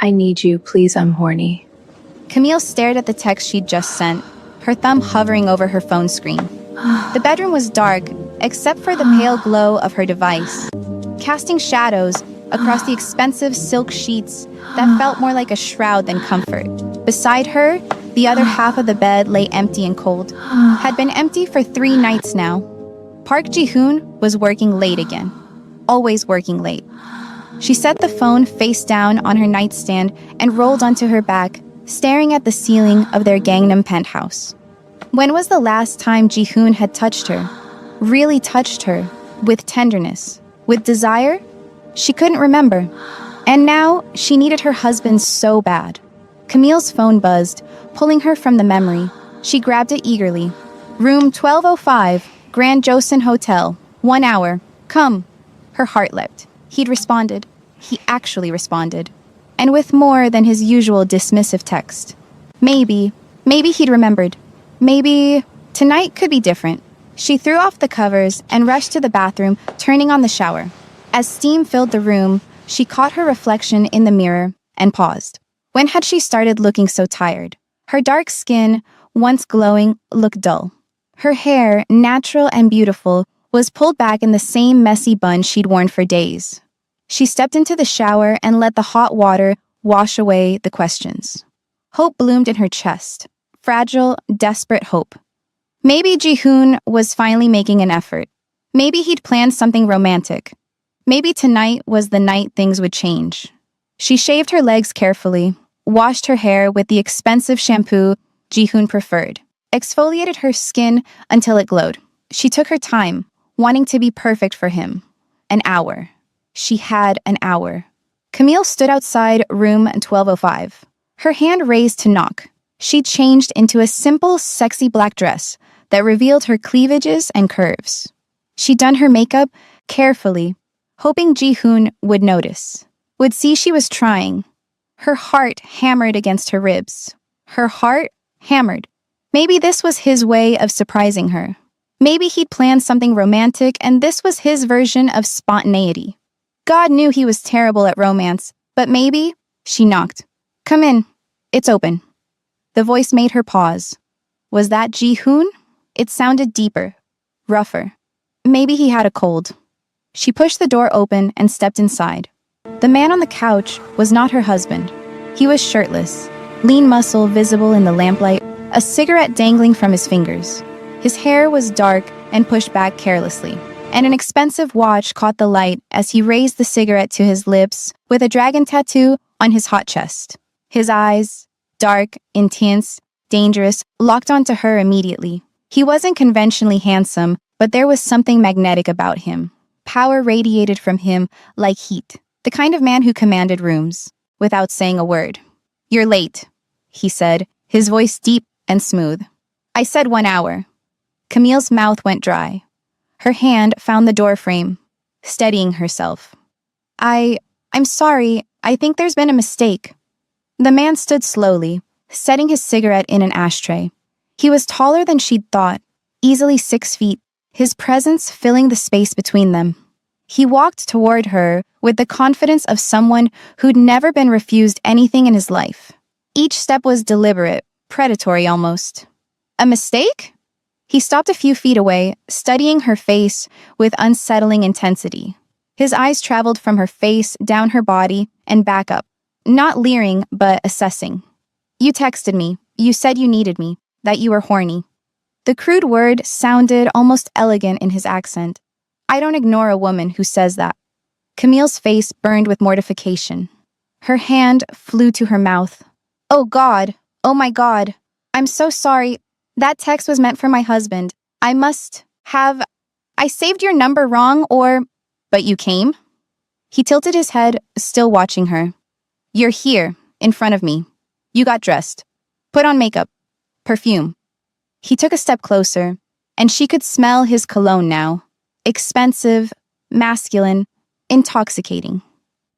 I need you, please, I'm horny. Camille stared at the text she'd just sent, her thumb hovering over her phone screen. The bedroom was dark, except for the pale glow of her device, casting shadows across the expensive silk sheets that felt more like a shroud than comfort. Beside her, the other half of the bed lay empty and cold. Had been empty for 3 nights now. Park Ji-hoon was working late again. Always working late. She set the phone face down on her nightstand and rolled onto her back, staring at the ceiling of their Gangnam penthouse. When was the last time Ji-hoon had touched her? Really touched her, with tenderness, with desire? She couldn't remember. And now, she needed her husband so bad. Camille's phone buzzed, pulling her from the memory. She grabbed it eagerly. Room 1205, Grand Joseon Hotel. 1 hour. Come. Her heart leapt. He'd responded. He actually responded. And with more than his usual dismissive text. Maybe he'd remembered. Maybe tonight could be different. She threw off the covers and rushed to the bathroom, turning on the shower. As steam filled the room, she caught her reflection in the mirror and paused. When had she started looking so tired? Her dark skin, once glowing, looked dull. Her hair, natural and beautiful, was pulled back in the same messy bun she'd worn for days. She stepped into the shower and let the hot water wash away the questions. Hope bloomed in her chest. Fragile, desperate hope. Maybe Ji-hoon was finally making an effort. Maybe he'd planned something romantic. Maybe tonight was the night things would change. She shaved her legs carefully, washed her hair with the expensive shampoo Ji-hoon preferred, exfoliated her skin until it glowed. She took her time, wanting to be perfect for him. An hour. She had an hour. Camille stood outside room 1205, her hand raised to knock. She changed into a simple, sexy black dress that revealed her cleavages and curves. She'd done her makeup carefully, hoping Ji-hoon would notice, would see she was trying. Her heart hammered against her ribs. Her heart hammered. Maybe this was his way of surprising her. Maybe he'd planned something romantic and this was his version of spontaneity. God knew he was terrible at romance, but maybe... She knocked. Come in. It's open. The voice made her pause. Was that Ji-hoon? It sounded deeper, rougher. Maybe he had a cold. She pushed the door open and stepped inside. The man on the couch was not her husband. He was shirtless, lean muscle visible in the lamplight, a cigarette dangling from his fingers. His hair was dark and pushed back carelessly, and an expensive watch caught the light as he raised the cigarette to his lips with a dragon tattoo on his hot chest. His eyes, dark, intense, dangerous, locked onto her immediately. He wasn't conventionally handsome, but there was something magnetic about him. Power radiated from him like heat, the kind of man who commanded rooms, without saying a word. You're late, he said, his voice deep and smooth. I said 1 hour. Camille's mouth went dry. Her hand found the door frame, steadying herself. I'm sorry, I think there's been a mistake. The man stood slowly, setting his cigarette in an ashtray. He was taller than she'd thought, easily 6 feet, his presence filling the space between them. He walked toward her with the confidence of someone who'd never been refused anything in his life. Each step was deliberate, predatory almost. A mistake? He stopped a few feet away, studying her face with unsettling intensity. His eyes traveled from her face, down her body, and back up. Not leering, but assessing. You texted me. You said you needed me, that you were horny. The crude word sounded almost elegant in his accent. I don't ignore a woman who says that. Camille's face burned with mortification. Her hand flew to her mouth. Oh God, oh my God. I'm so sorry. That text was meant for my husband. I saved your number wrong or... But you came? He tilted his head, still watching her. You're here, in front of me. You got dressed. Put on makeup. Perfume. He took a step closer, and she could smell his cologne now. Expensive, masculine, intoxicating.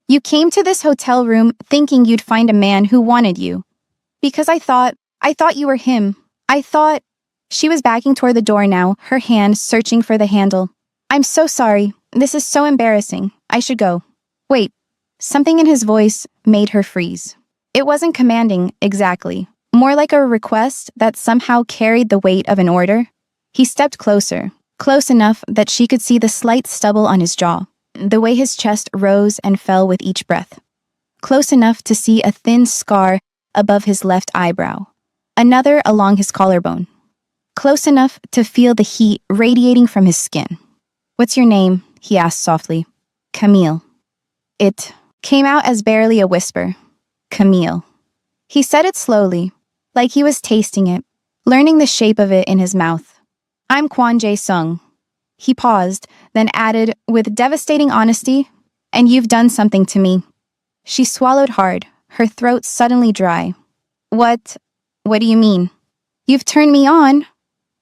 You came to this hotel room thinking you'd find a man who wanted you. Because I thought you were him. I thought... She was backing toward the door now, her hand searching for the handle. I'm so sorry. This is so embarrassing. I should go. Wait. Something in his voice made her freeze. It wasn't commanding, exactly. More like a request that somehow carried the weight of an order. He stepped closer, close enough that she could see the slight stubble on his jaw, the way his chest rose and fell with each breath. Close enough to see a thin scar above his left eyebrow, another along his collarbone. Close enough to feel the heat radiating from his skin. "What's your name?" he asked softly. "Camille." It came out as barely a whisper. "Camille." He said it slowly, like he was tasting it, learning the shape of it in his mouth. "I'm Kwon Jae-sung." He paused, then added with devastating honesty, "And you've done something to me." She swallowed hard, her throat suddenly dry. What do you mean?" "You've turned me on."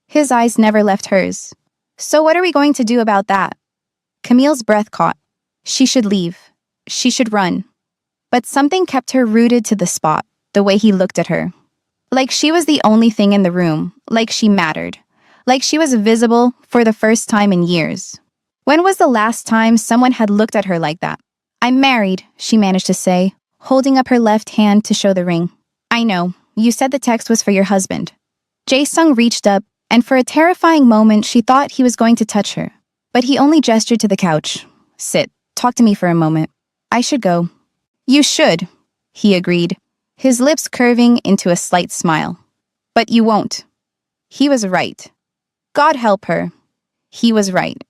His eyes never left hers. "So what are we going to do about that?" Camille's breath caught. She should leave. She should run. But something kept her rooted to the spot, the way he looked at her. Like she was the only thing in the room, like she mattered, like she was visible for the first time in years. When was the last time someone had looked at her like that? "I'm married," she managed to say, holding up her left hand to show the ring. "I know, you said the text was for your husband." Jae-sung reached up, and for a terrifying moment she thought he was going to touch her. But he only gestured to the couch. "Sit, talk to me for a moment." "I should go." "You should," he agreed, his lips curving into a slight smile. "But you won't." He was right. God help her. He was right.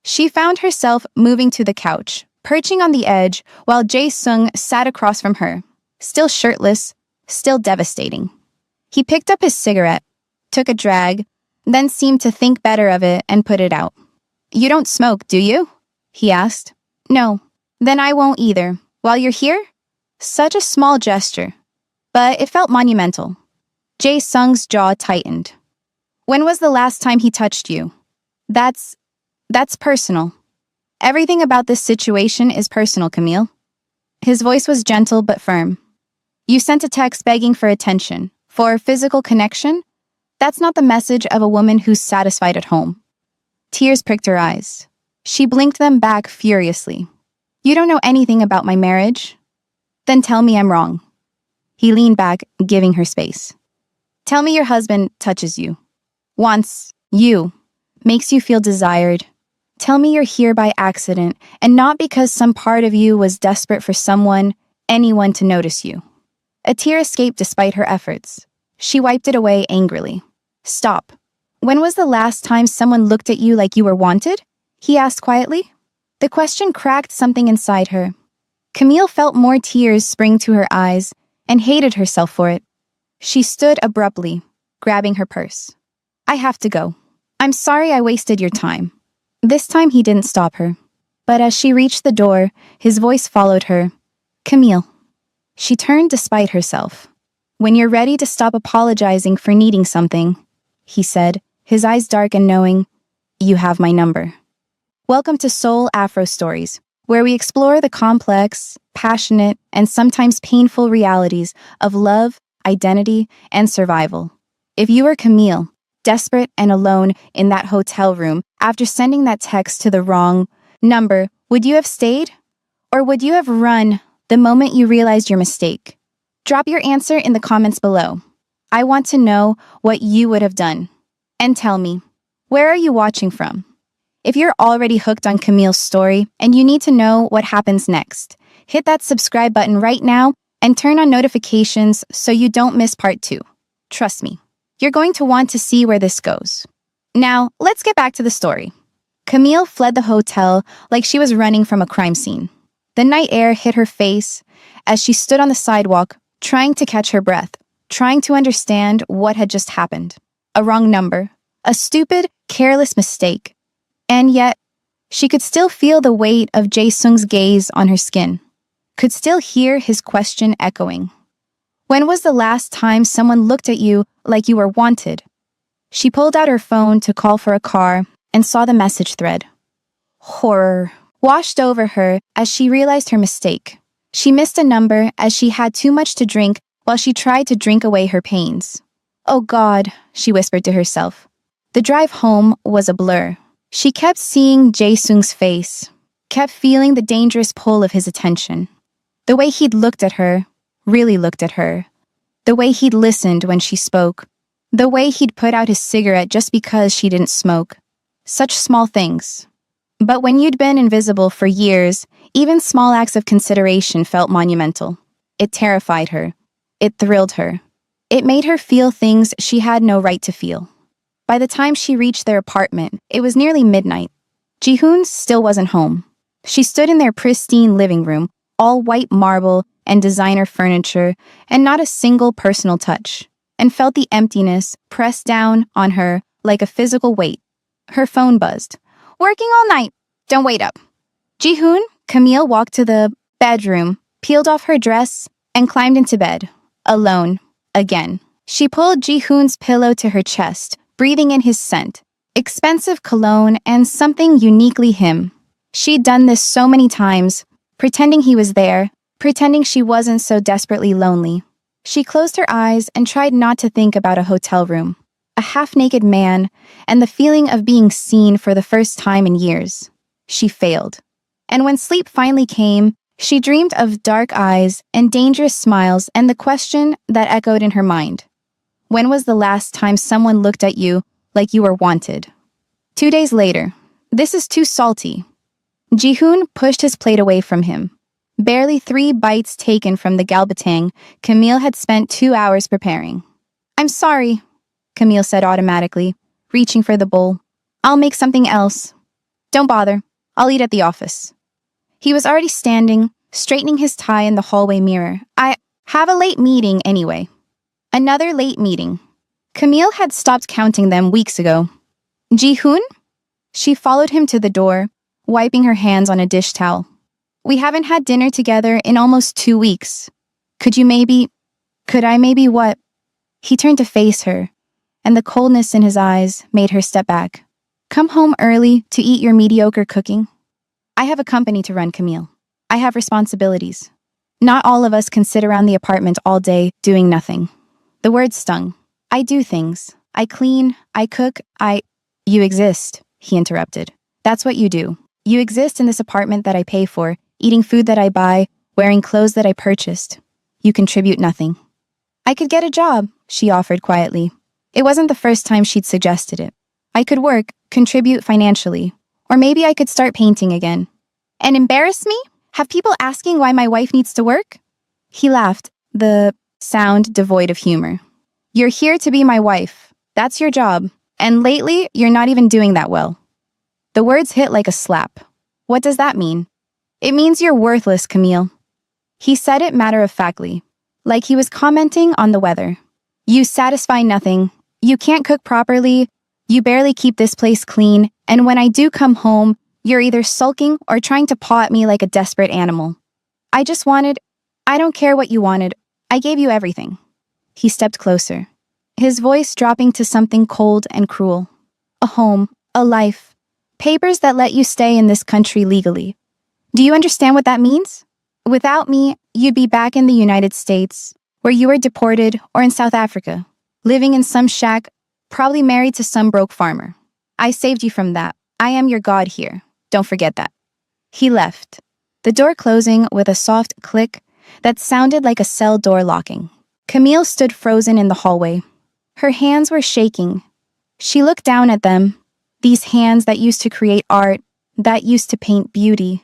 She found herself moving to the couch, perching on the edge, while Jae-sung sat across from her, still shirtless, still devastating. He picked up his cigarette, took a drag, then seemed to think better of it and put it out. "You don't smoke, do you?" he asked. "No." "Then I won't either. While you're here?" Such a small gesture, but it felt monumental. Jae-sung's jaw tightened. "When was the last time he touched you?" That's personal. Everything about this situation is personal, Camille." His voice was gentle but firm. "You sent a text begging for attention, for physical connection? That's not the message of a woman who's satisfied at home." Tears pricked her eyes. She blinked them back furiously. "You don't know anything about my marriage? Then tell me I'm wrong." He leaned back, giving her space. "Tell me your husband touches you, wants you, makes you feel desired. Tell me you're here by accident and not because some part of you was desperate for anyone to notice you." A tear escaped despite her efforts. She wiped it away angrily. "Stop. When was the last time someone looked at you like you were wanted?" he asked quietly. The question cracked something inside her. Camille felt more tears spring to her eyes and hated herself for it. She stood abruptly, grabbing her purse. "I have to go. I'm sorry I wasted your time." This time he didn't stop her. But as she reached the door, his voice followed her. "Camille." She turned despite herself. "When you're ready to stop apologizing for needing something," he said, his eyes dark and knowing, "you have my number." Welcome to Soul Afro Stories, where we explore the complex, passionate, and sometimes painful realities of love, identity, and survival. If you were Camille, desperate and alone in that hotel room after sending that text to the wrong number, would you have stayed? Or would you have run the moment you realized your mistake? Drop your answer in the comments below. I want to know what you would have done. And tell me, where are you watching from? If you're already hooked on Camille's story and you need to know what happens next, hit that subscribe button right now and turn on notifications so you don't miss part 2. Trust me, you're going to want to see where this goes. Now, let's get back to the story. Camille fled the hotel like she was running from a crime scene. The night air hit her face as she stood on the sidewalk, trying to catch her breath, trying to understand what had just happened. A wrong number, a stupid, careless mistake. And yet, she could still feel the weight of Jae-sung's gaze on her skin, could still hear his question echoing. When was the last time someone looked at you like you were wanted? She pulled out her phone to call for a car and saw the message thread. Horror washed over her as she realized her mistake. She missed a number as she had too much to drink while she tried to drink away her pains. "Oh God," she whispered to herself. The drive home was a blur. She kept seeing Jae-sung's face, kept feeling the dangerous pull of his attention. The way he'd looked at her, really looked at her. The way he'd listened when she spoke. The way he'd put out his cigarette just because she didn't smoke. Such small things. But when you'd been invisible for years, even small acts of consideration felt monumental. It terrified her. It thrilled her. It made her feel things she had no right to feel. By the time she reached their apartment, it was nearly midnight. Ji-hoon still wasn't home. She stood in their pristine living room, all white marble and designer furniture, and not a single personal touch, and felt the emptiness pressed down on her like a physical weight. Her phone buzzed. "Working all night. Don't wait up." Ji-hoon, Camille walked to the bedroom, peeled off her dress, and climbed into bed. Alone. Again. She pulled Ji-hoon's pillow to her chest, breathing in his scent. Expensive cologne and something uniquely him. She'd done this so many times, pretending he was there, pretending she wasn't so desperately lonely. She closed her eyes and tried not to think about a hotel room, a half-naked man, and the feeling of being seen for the first time in years. She failed. And when sleep finally came, she dreamed of dark eyes and dangerous smiles and the question that echoed in her mind. When was the last time someone looked at you like you were wanted? 2 days later. This is too salty. Ji-hoon pushed his plate away from him. Barely 3 bites taken from the galbatang Camille had spent 2 hours preparing. "I'm sorry," Camille said automatically, reaching for the bowl. "I'll make something else." "Don't bother. I'll eat at the office." He was already standing, straightening his tie in the hallway mirror. "I have a late meeting anyway." Another late meeting. Camille had stopped counting them weeks ago. "Ji-hoon?" She followed him to the door, wiping her hands on a dish towel. "We haven't had dinner together in almost 2 weeks. Could I maybe what?" He turned to face her, and the coldness in his eyes made her step back. "Come home early to eat your mediocre cooking?" "I have a company to run, Camille. I have responsibilities. Not all of us can sit around the apartment all day doing nothing." The words stung. "I do things. I clean, I cook, You exist," he interrupted. "That's what you do. You exist in this apartment that I pay for, eating food that I buy, wearing clothes that I purchased. You contribute nothing." "I could get a job," she offered quietly. It wasn't the first time she'd suggested it. "I could work, contribute financially. Or maybe I could start painting again." "And embarrass me? Have people asking why my wife needs to work?" He laughed, the sound devoid of humor. "You're here to be my wife. That's your job. And lately, you're not even doing that well." The words hit like a slap. "What does that mean?" "It means you're worthless, Camille." He said it matter-of-factly, like he was commenting on the weather. "You satisfy nothing. You can't cook properly. You barely keep this place clean. And when I do come home, you're either sulking or trying to paw at me like a desperate animal. I don't care what you wanted. I gave you everything." He stepped closer, his voice dropping to something cold and cruel. "A home, a life, papers that let you stay in this country legally. Do you understand what that means? Without me, you'd be back in the United States, where you were deported, or in South Africa, living in some shack, probably married to some broke farmer. I saved you from that. I am your God here. Don't forget that." He left, the door closing with a soft click that sounded like a cell door locking. Camille stood frozen in the hallway. Her hands were shaking. She looked down at them, these hands that used to create art, that used to paint beauty,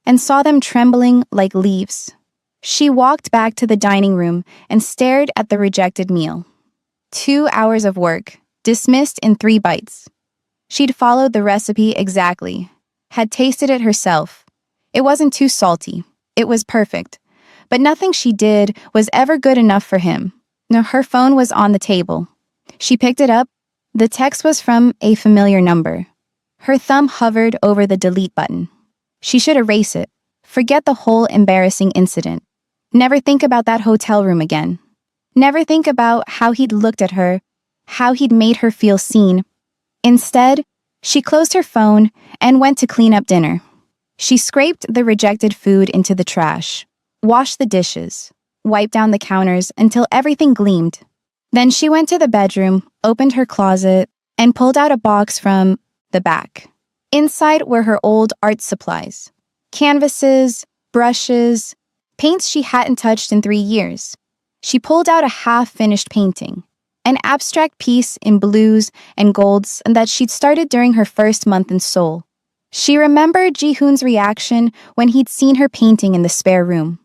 and saw them trembling like leaves. She walked back to the dining room and stared at the rejected meal. 2 hours of work, dismissed in 3 bites. She'd followed the recipe exactly, had tasted it herself. It wasn't too salty. It was perfect. But nothing she did was ever good enough for him. No, her phone was on the table. She picked it up. The text was from a familiar number. Her thumb hovered over the delete button. She should erase it. Forget the whole embarrassing incident. Never think about that hotel room again. Never think about how he'd looked at her, how he'd made her feel seen. Instead, she closed her phone and went to clean up dinner. She scraped the rejected food into the trash, washed the dishes, wiped down the counters until everything gleamed. Then she went to the bedroom, opened her closet, and pulled out a box from the back. Inside were her old art supplies. Canvases, brushes, paints she hadn't touched in 3 years. She pulled out a half-finished painting, an abstract piece in blues and golds that she'd started during her first month in Seoul. She remembered Ji-hoon's reaction when he'd seen her painting in the spare room.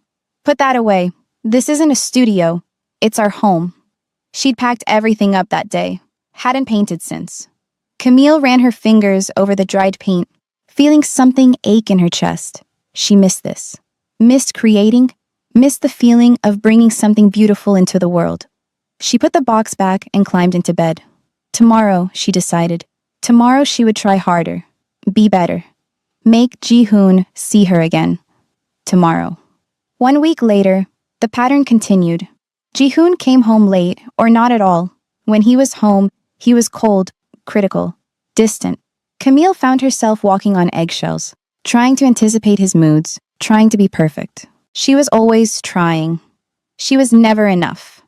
Put that away. This isn't a studio. It's our home. She'd packed everything up that day. Hadn't painted since. Camille ran her fingers over the dried paint, feeling something ache in her chest. She missed this. Missed creating. Missed the feeling of bringing something beautiful into the world. She put the box back and climbed into bed. Tomorrow, she decided. Tomorrow she would try harder. Be better. Make Ji-hoon see her again. Tomorrow. 1 week later, the pattern continued. Ji-hoon came home late, or not at all. When he was home, he was cold, critical, distant. Camille found herself walking on eggshells, trying to anticipate his moods, trying to be perfect. She was always trying. She was never enough.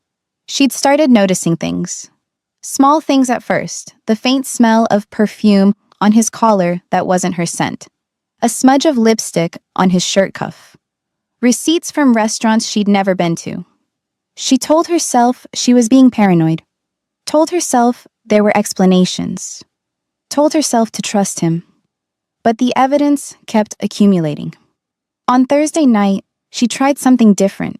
She'd started noticing things. Small things at first, the faint smell of perfume on his collar that wasn't her scent, a smudge of lipstick on his shirt cuff, receipts from restaurants she'd never been to. She told herself she was being paranoid, told herself there were explanations, told herself to trust him. But the evidence kept accumulating. On Thursday night, she tried something different.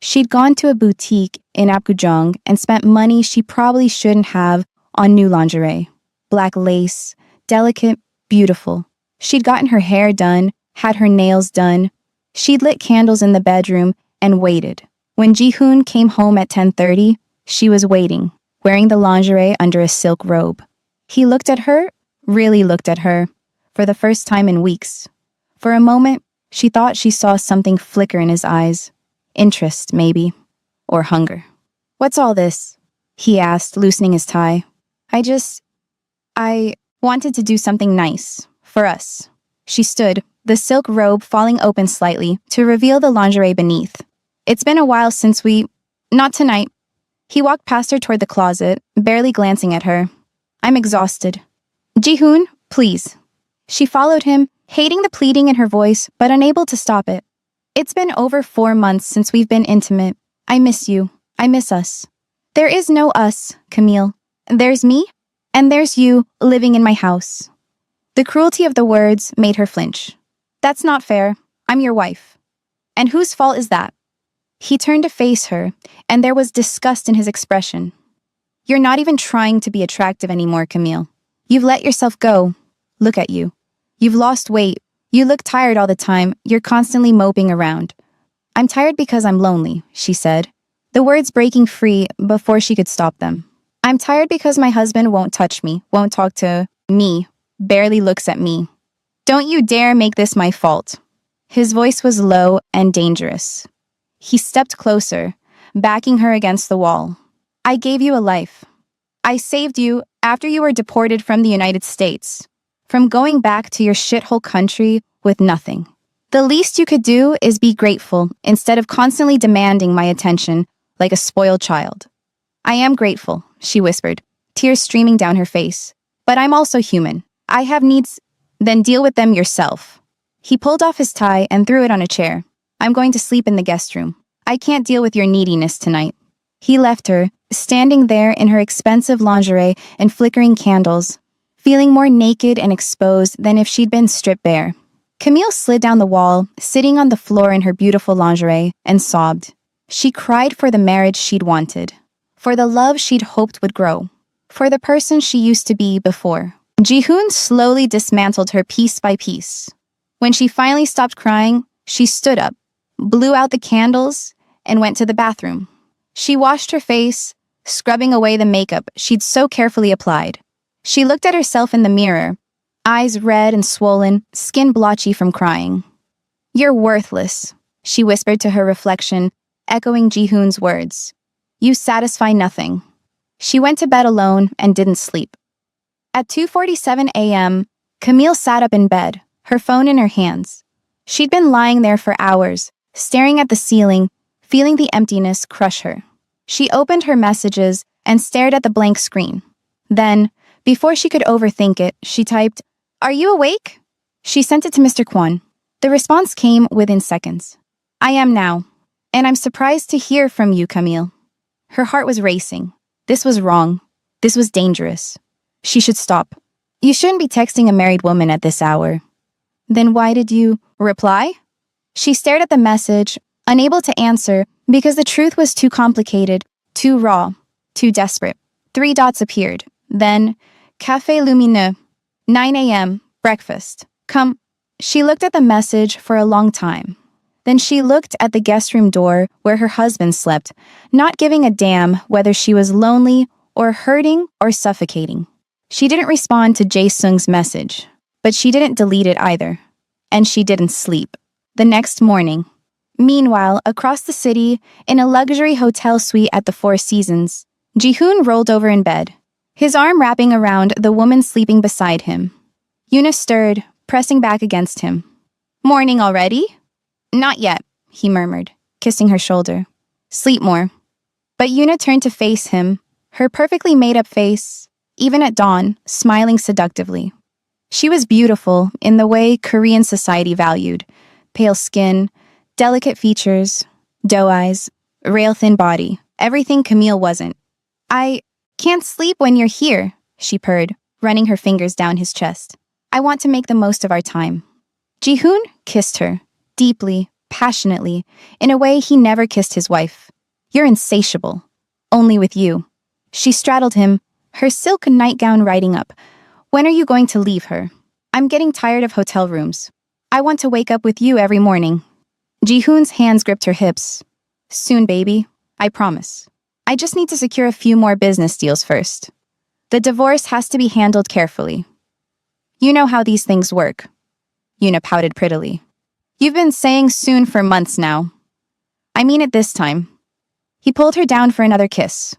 She'd gone to a boutique in Apgujeong and spent money she probably shouldn't have on new lingerie. Black lace, delicate, beautiful. She'd gotten her hair done, had her nails done. She'd lit candles in the bedroom and waited. When Ji-hoon came home at 10:30, she was waiting, wearing the lingerie under a silk robe. He looked at her, really looked at her, for the first time in weeks. For a moment, she thought she saw something flicker in his eyes. Interest, maybe. Or hunger. "What's all this?" he asked, loosening his tie. I wanted to do something nice. For us." She stood, the silk robe falling open slightly to reveal the lingerie beneath. "It's been a while since Not tonight." He walked past her toward the closet, barely glancing at her. "I'm exhausted." "Ji-hoon, please." She followed him, hating the pleading in her voice, but unable to stop it. "It's been over 4 months since we've been intimate. I miss you. I miss us." "There is no us, Camille. There's me, and there's you living in my house." The cruelty of the words made her flinch. "That's not fair. I'm your wife." "And whose fault is that?" He turned to face her, and there was disgust in his expression. "You're not even trying to be attractive anymore, Camille. You've let yourself go. Look at you. You've lost weight. You look tired all the time. You're constantly moping around." "I'm tired because I'm lonely," she said, the words breaking free before she could stop them. "I'm tired because my husband won't touch me, won't talk to me, barely looks at me. Don't you dare make this my fault." His voice was low and dangerous. He stepped closer, backing her against the wall. "I gave you a life. I saved you after you were deported from the United States, from going back to your shithole country with nothing. The least you could do is be grateful instead of constantly demanding my attention like a spoiled child." "I am grateful," she whispered, tears streaming down her face. "But I'm also human. I have needs. Then deal with them yourself." He pulled off his tie and threw it on a chair. "I'm going to sleep in the guest room. I can't deal with your neediness tonight." He left her, standing there in her expensive lingerie and flickering candles, feeling more naked and exposed than if she'd been stripped bare. Camille slid down the wall, sitting on the floor in her beautiful lingerie, and sobbed. She cried for the marriage she'd wanted, for the love she'd hoped would grow, for the person she used to be before. Ji-hoon slowly dismantled her piece by piece. When she finally stopped crying, she stood up, blew out the candles, and went to the bathroom. She washed her face, scrubbing away the makeup she'd so carefully applied. She looked at herself in the mirror, eyes red and swollen, skin blotchy from crying. "You're worthless," she whispered to her reflection, echoing Ji-hoon's words. "You satisfy nothing." She went to bed alone and didn't sleep. At 2:47 a.m., Camille sat up in bed, her phone in her hands. She'd been lying there for hours, staring at the ceiling, feeling the emptiness crush her. She opened her messages and stared at the blank screen. Then, before she could overthink it, she typed, "Are you awake?" She sent it to Mr. Kwon. The response came within seconds. I am now. And I'm surprised to hear from you, Camille. Her heart was racing. This was wrong. This was dangerous. She should stop. You shouldn't be texting a married woman at this hour. Then why did you reply? She stared at the message, unable to answer because the truth was too complicated, too raw, too desperate. 3 dots appeared. Then, Café Lumineux, 9 a.m., breakfast. Come. She looked at the message for a long time. Then she looked at the guest room door where her husband slept, not giving a damn whether she was lonely or hurting or suffocating. She didn't respond to Jae Sung's message, but she didn't delete it either. And she didn't sleep. The next morning. Meanwhile, across the city, in a luxury hotel suite at the Four Seasons, Ji-hoon rolled over in bed, his arm wrapping around the woman sleeping beside him. Yoona stirred, pressing back against him. Morning already? Not yet, he murmured, kissing her shoulder. Sleep more. But Yoona turned to face him, her perfectly made-up face, even at dawn, smiling seductively. She was beautiful in the way Korean society valued. Pale skin, delicate features, doe eyes, rail-thin body, everything Camille wasn't. I can't sleep when you're here, she purred, running her fingers down his chest. I want to make the most of our time. Ji-hoon kissed her, deeply, passionately, in a way he never kissed his wife. You're insatiable. Only with you. She straddled him, her silk nightgown riding up. When are you going to leave her? I'm getting tired of hotel rooms. I want to wake up with you every morning. Ji-hoon's hands gripped her hips. Soon, baby. I promise. I just need to secure a few more business deals first. The divorce has to be handled carefully. You know how these things work. Yoona pouted prettily. You've been saying soon for months now. I mean it this time. He pulled her down for another kiss.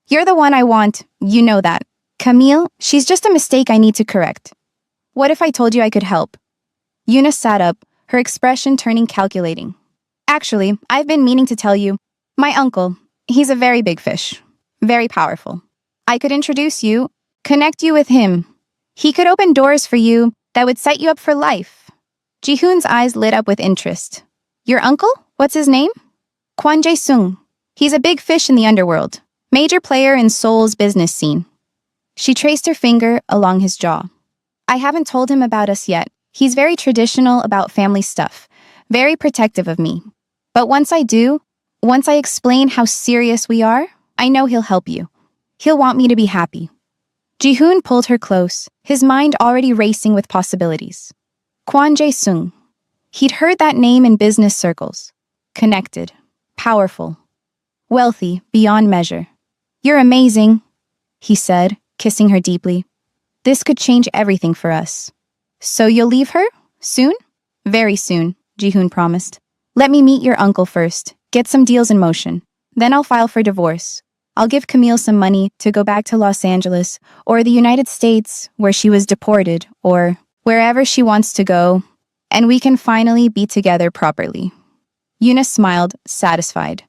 You're the one I want, you know that. Camille, she's just a mistake I need to correct. What if I told you I could help? Yoona sat up, her expression turning calculating. Actually, I've been meaning to tell you. My uncle, he's a very big fish. Very powerful. I could introduce you, connect you with him. He could open doors for you that would set you up for life. Ji-hoon's eyes lit up with interest. Your uncle? What's his name? Kwon Jae-sung. He's a big fish in the underworld. Major player in Seoul's business scene. She traced her finger along his jaw. I haven't told him about us yet. He's very traditional about family stuff. Very protective of me. But once I do, once I explain how serious we are, I know he'll help you. He'll want me to be happy. Ji-hoon pulled her close, his mind already racing with possibilities. Kwon Jae-sung. He'd heard that name in business circles. Connected. Powerful. Wealthy beyond measure. You're amazing, he said, kissing her deeply. This could change everything for us. So you'll leave her? Soon? Very soon, Ji-hoon promised. Let me meet your uncle first, get some deals in motion. Then I'll file for divorce. I'll give Camille some money to go back to Los Angeles or the United States where she was deported or wherever she wants to go, and we can finally be together properly. Yoona smiled, satisfied.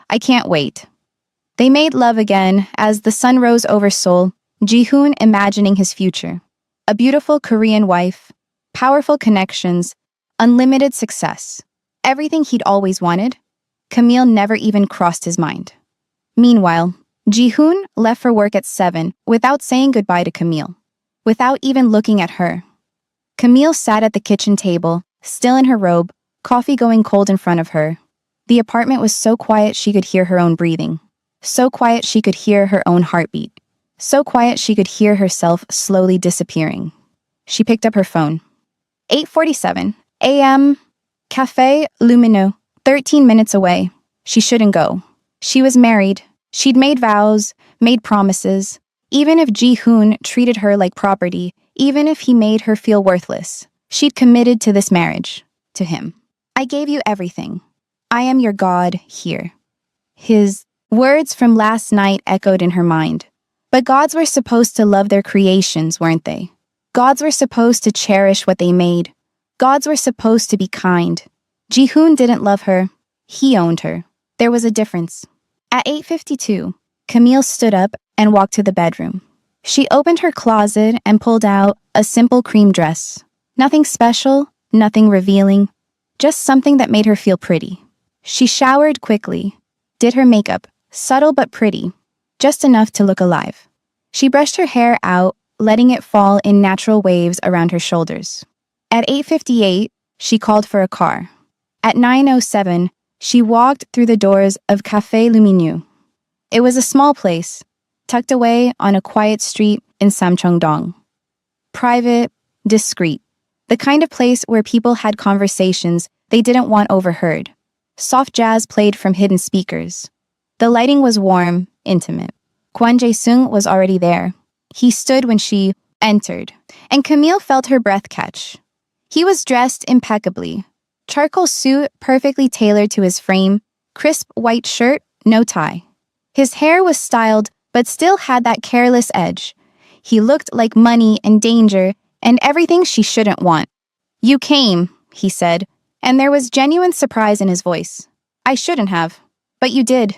I can't wait. They made love again as the sun rose over Seoul, Ji-hoon imagining his future. A beautiful Korean wife, powerful connections, unlimited success. Everything he'd always wanted. Camille never even crossed his mind. Meanwhile, Ji-hoon left for work at 7 without saying goodbye to Camille. Without even looking at her. Camille sat at the kitchen table, still in her robe, coffee going cold in front of her. The apartment was so quiet she could hear her own breathing. So quiet she could hear her own heartbeat. So quiet she could hear herself slowly disappearing. She picked up her phone. 8:47 a.m. Café Lumineux, 13 minutes away. She shouldn't go. She was married. She'd made vows, made promises. Even if Ji-hoon treated her like property, even if he made her feel worthless, she'd committed to this marriage, to him. I gave you everything. I am your God here. His words from last night echoed in her mind. But gods were supposed to love their creations, weren't they? Gods were supposed to cherish what they made. Gods were supposed to be kind. Ji-hoon didn't love her. He owned her. There was a difference. At 8:52, Camille stood up and walked to the bedroom. She opened her closet and pulled out a simple cream dress. Nothing special, nothing revealing, just something that made her feel pretty. She showered quickly, did her makeup, subtle but pretty, just enough to look alive. She brushed her hair out, letting it fall in natural waves around her shoulders. At 8:58, she called for a car. At 9:07, she walked through the doors of Café Lumineux. It was a small place, tucked away on a quiet street in Samcheong-dong. Private, discreet. The kind of place where people had conversations they didn't want overheard. Soft jazz played from hidden speakers. The lighting was warm, intimate. Kwon Jae-sung was already there. He stood when she entered, and Camille felt her breath catch. He was dressed impeccably. Charcoal suit perfectly tailored to his frame, crisp white shirt, no tie. His hair was styled but still had that careless edge. He looked like money and danger and everything she shouldn't want. "You came," he said, and there was genuine surprise in his voice. "I shouldn't have, but you did."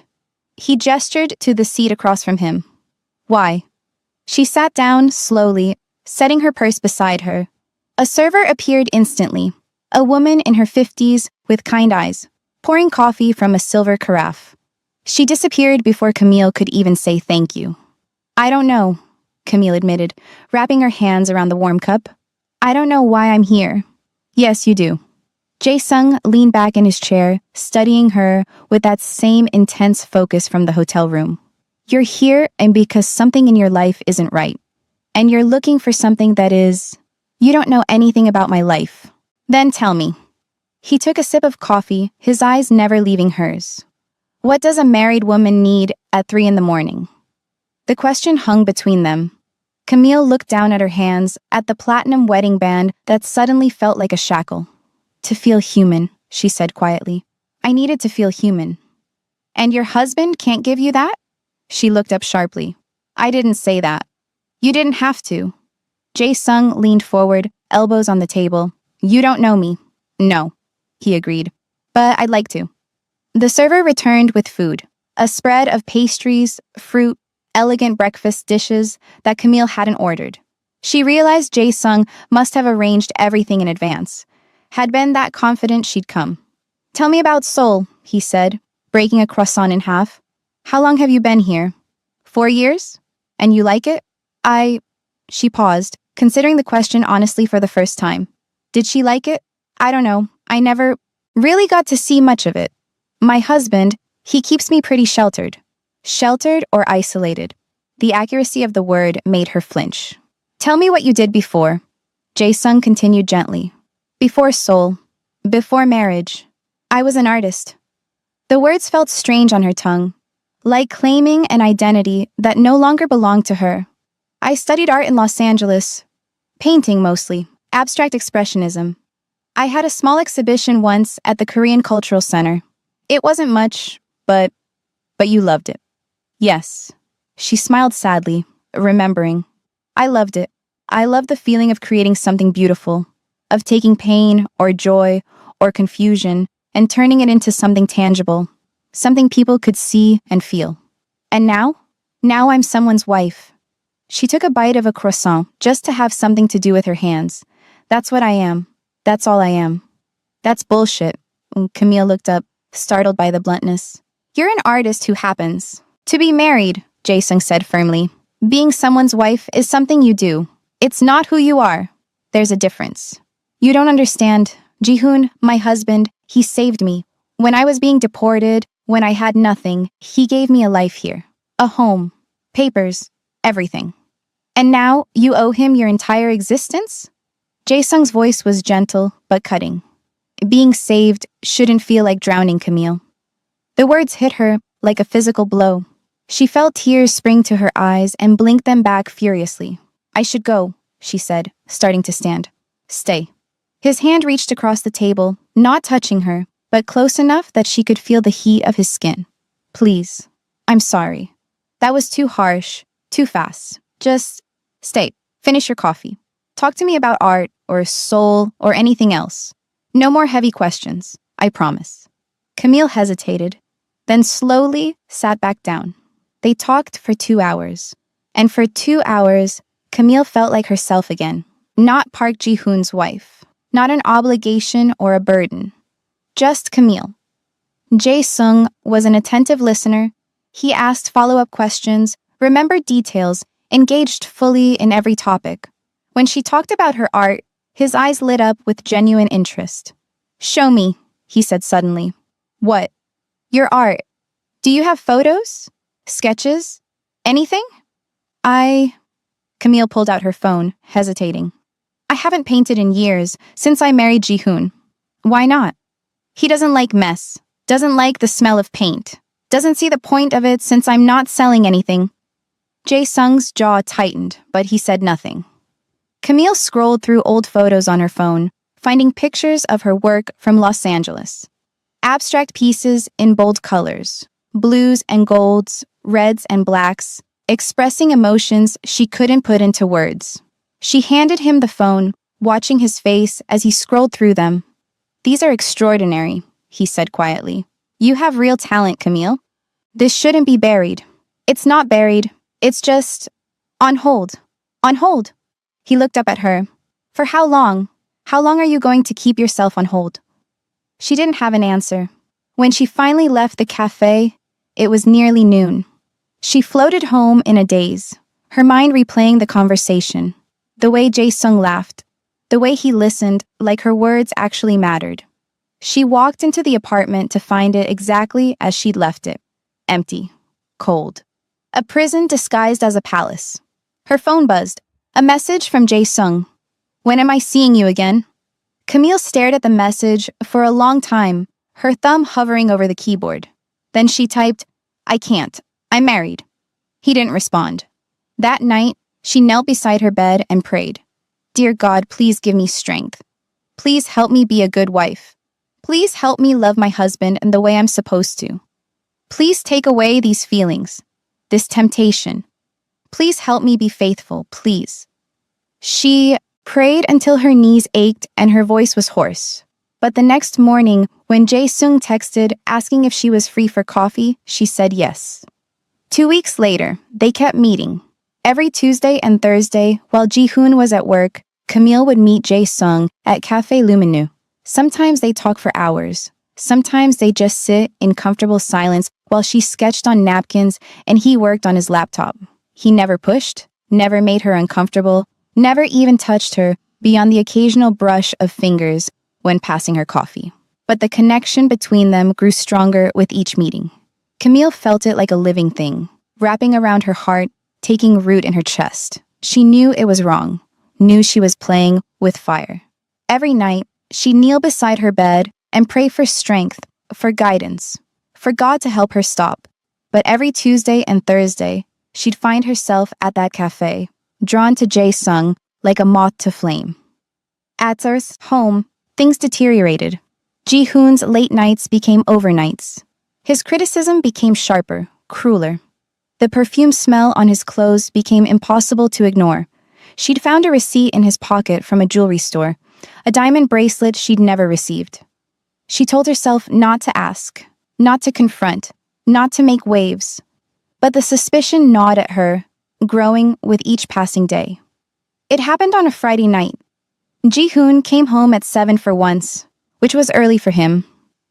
He gestured to the seat across from him. "Why?" She sat down slowly, setting her purse beside her. A server appeared instantly, a woman in her 50s with kind eyes, pouring coffee from a silver carafe. She disappeared before Camille could even say thank you. "I don't know," Camille admitted, wrapping her hands around the warm cup. "I don't know why I'm here." "Yes, you do." Jae-sung leaned back in his chair, studying her with that same intense focus from the hotel room. "You're here and because something in your life isn't right. And you're looking for something that is... You don't know anything about my life. Then tell me." He took a sip of coffee, his eyes never leaving hers. "What does a married woman need at 3 in the morning?" The question hung between them. Camille looked down at her hands, at the platinum wedding band that suddenly felt like a shackle. "To feel human," she said quietly. "I needed to feel human." "And your husband can't give you that?" She looked up sharply. "I didn't say that." "You didn't have to." Jae-sung leaned forward, elbows on the table. "You don't know me." "No," he agreed. "But I'd like to." The server returned with food, a spread of pastries, fruit, elegant breakfast dishes that Camille hadn't ordered. She realized Jae-sung must have arranged everything in advance, had been that confident she'd come. "Tell me about Seoul," he said, breaking a croissant in half. "How long have you been here?" 4 years? And you like it?" She paused, considering the question honestly for the first time. Did she like it? "I don't know. I never really got to see much of it. My husband, he keeps me pretty sheltered." Sheltered or isolated? The accuracy of the word made her flinch. "Tell me what you did before." Jae-sung continued gently. "Before Seoul. Before marriage. I was an artist." The words felt strange on her tongue, like claiming an identity that no longer belonged to her. "I studied art in Los Angeles. Painting mostly. Abstract expressionism. I had a small exhibition once at the Korean Cultural Center. It wasn't much, but you loved it." "Yes." She smiled sadly, remembering. "I loved it. I loved the feeling of creating something beautiful, of taking pain or joy or confusion and turning it into something tangible, something people could see and feel. And now? Now I'm someone's wife." She took a bite of a croissant just to have something to do with her hands. "That's what I am. That's all I am." "That's bullshit." Camille looked up, startled by the bluntness. "You're an artist who happens to be married," Jae-sung said firmly. "Being someone's wife is something you do. It's not who you are. There's a difference. You don't understand. Ji-hoon, my husband, he saved me. When I was being deported, when I had nothing, he gave me a life here. A home. Papers. Everything. And now you owe him your entire existence?" Jae-sung's voice was gentle but cutting. "Being saved shouldn't feel like drowning, Camille." The words hit her like a physical blow. She felt tears spring to her eyes and blinked them back furiously. "I should go," she said, starting to stand. "Stay." His hand reached across the table, not touching her, but close enough that she could feel the heat of his skin. "Please. I'm sorry. That was too harsh, too fast. Just stay. Finish your coffee. Talk to me about art or soul or anything else. No more heavy questions. I promise." Camille hesitated, then slowly sat back down. They talked for 2 hours. And for 2 hours, Camille felt like herself again. Not Park Ji-hoon's wife. Not an obligation or a burden. Just Camille. Jae-sung was an attentive listener. He asked follow-up questions, remembered details, engaged fully in every topic. When she talked about her art, his eyes lit up with genuine interest. "Show me," he said suddenly. "What?" "Your art. Do you have photos? Sketches? Anything?" "I..." Camille pulled out her phone, hesitating. "I haven't painted in years, since I married Ji-hoon." "Why not?" "He doesn't like mess, doesn't like the smell of paint, doesn't see the point of it since I'm not selling anything." Jae-sung's jaw tightened, but he said nothing. Camille scrolled through old photos on her phone, finding pictures of her work from Los Angeles. Abstract pieces in bold colors, blues and golds, reds and blacks, expressing emotions she couldn't put into words. She handed him the phone, watching his face as he scrolled through them. "These are extraordinary," he said quietly. "You have real talent, Camille. This shouldn't be buried." "It's not buried. It's just on hold. On hold." He looked up at her. "For how long? How long are you going to keep yourself on hold?" She didn't have an answer. When she finally left the cafe, it was nearly noon. She floated home in a daze, her mind replaying the conversation. The way Jae-sung laughed, the way he listened like her words actually mattered. She walked into the apartment to find it exactly as she'd left it. Empty. Cold. A prison disguised as a palace. Her phone buzzed. A message from Jae-sung. "When am I seeing you again?" Camille stared at the message for a long time, her thumb hovering over the keyboard. Then she typed, "I can't. I'm married." He didn't respond. That night, she knelt beside her bed and prayed. "Dear God, please give me strength. Please help me be a good wife. Please help me love my husband in the way I'm supposed to. Please take away these feelings, this temptation. Please help me be faithful, please." She prayed until her knees ached and her voice was hoarse. But the next morning, when Jae-sung texted asking if she was free for coffee, she said yes. 2 weeks later, they kept meeting. Every Tuesday and Thursday, while Ji-hoon was at work, Camille would meet Jae-sung at Café Lumineux. Sometimes they talk for hours. Sometimes they just sit in comfortable silence while she sketched on napkins and he worked on his laptop. He never pushed, never made her uncomfortable, never even touched her beyond the occasional brush of fingers when passing her coffee. But the connection between them grew stronger with each meeting. Camille felt it like a living thing, wrapping around her heart, taking root in her chest. She knew it was wrong, knew she was playing with fire. Every night, she'd kneel beside her bed and pray for strength, for guidance, for God to help her stop. But every Tuesday and Thursday, she'd find herself at that cafe, drawn to Jae-sung like a moth to flame. At Earth's home, things deteriorated. Ji-hoon's late nights became overnights. His criticism became sharper, crueler. The perfume smell on his clothes became impossible to ignore. She'd found a receipt in his pocket from a jewelry store, a diamond bracelet she'd never received. She told herself not to ask, not to confront, not to make waves. But the suspicion gnawed at her, growing with each passing day. It happened on a Friday night. Ji-hoon came home at 7 for once, which was early for him.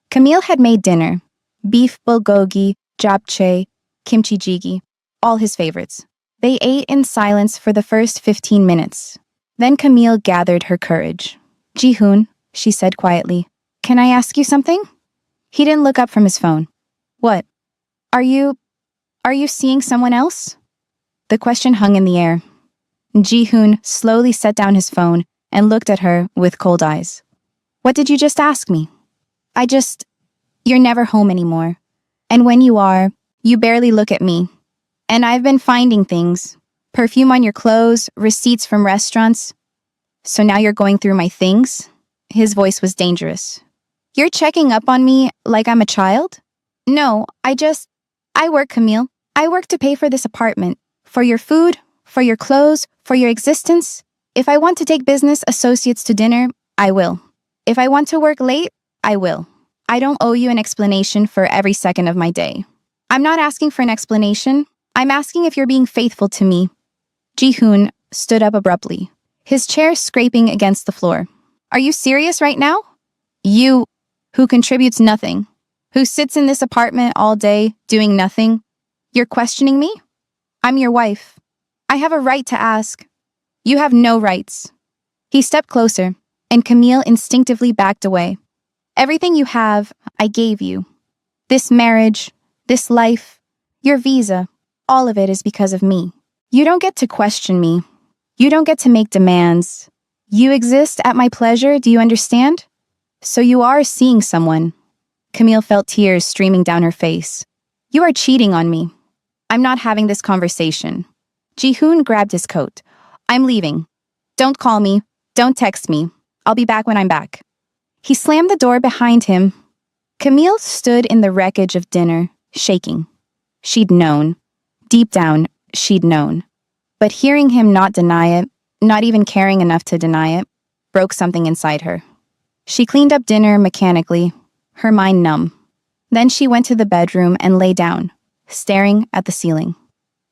Camille had made dinner. Beef bulgogi, japchae, kimchi jjigae, all his favorites. They ate in silence for the first 15 minutes. Then Camille gathered her courage. "Ji-hoon," she said quietly, "can I ask you something?" He didn't look up from his phone. "What? Are you seeing someone else?" The question hung in the air. Ji-hoon slowly set down his phone and looked at her with cold eyes. "What did you just ask me?" You're never home anymore. And when you are, you barely look at me. And I've been finding things. Perfume on your clothes, receipts from restaurants. So now you're going through my things?" His voice was dangerous. "You're checking up on me like I'm a child?" "No, I work, Camille. I work to pay for this apartment. For your food, for your clothes, for your existence. If I want to take business associates to dinner, I will. If I want to work late, I will. I don't owe you an explanation for every second of my day. I'm not asking for an explanation. I'm asking if you're being faithful to me." Ji-hoon stood up abruptly, his chair scraping against the floor. "Are you serious right now?" who contributes nothing, who sits in this apartment all day doing nothing. You're questioning me? I'm your wife. I have a right to ask. You have no rights. He stepped closer, and Camille instinctively backed away. Everything you have, I gave you. This marriage, this life, your visa, all of it is because of me. You don't get to question me. You don't get to make demands. You exist at my pleasure, do you understand? So you are seeing someone. Camille felt tears streaming down her face. You are cheating on me. I'm not having this conversation. Ji-hoon grabbed his coat. I'm leaving. Don't call me. Don't text me. I'll be back when I'm back. He slammed the door behind him. Camille stood in the wreckage of dinner, shaking. She'd known. Deep down, she'd known. But hearing him not deny it, not even caring enough to deny it, broke something inside her. She cleaned up dinner mechanically, her mind numb. Then she went to the bedroom and lay down, staring at the ceiling.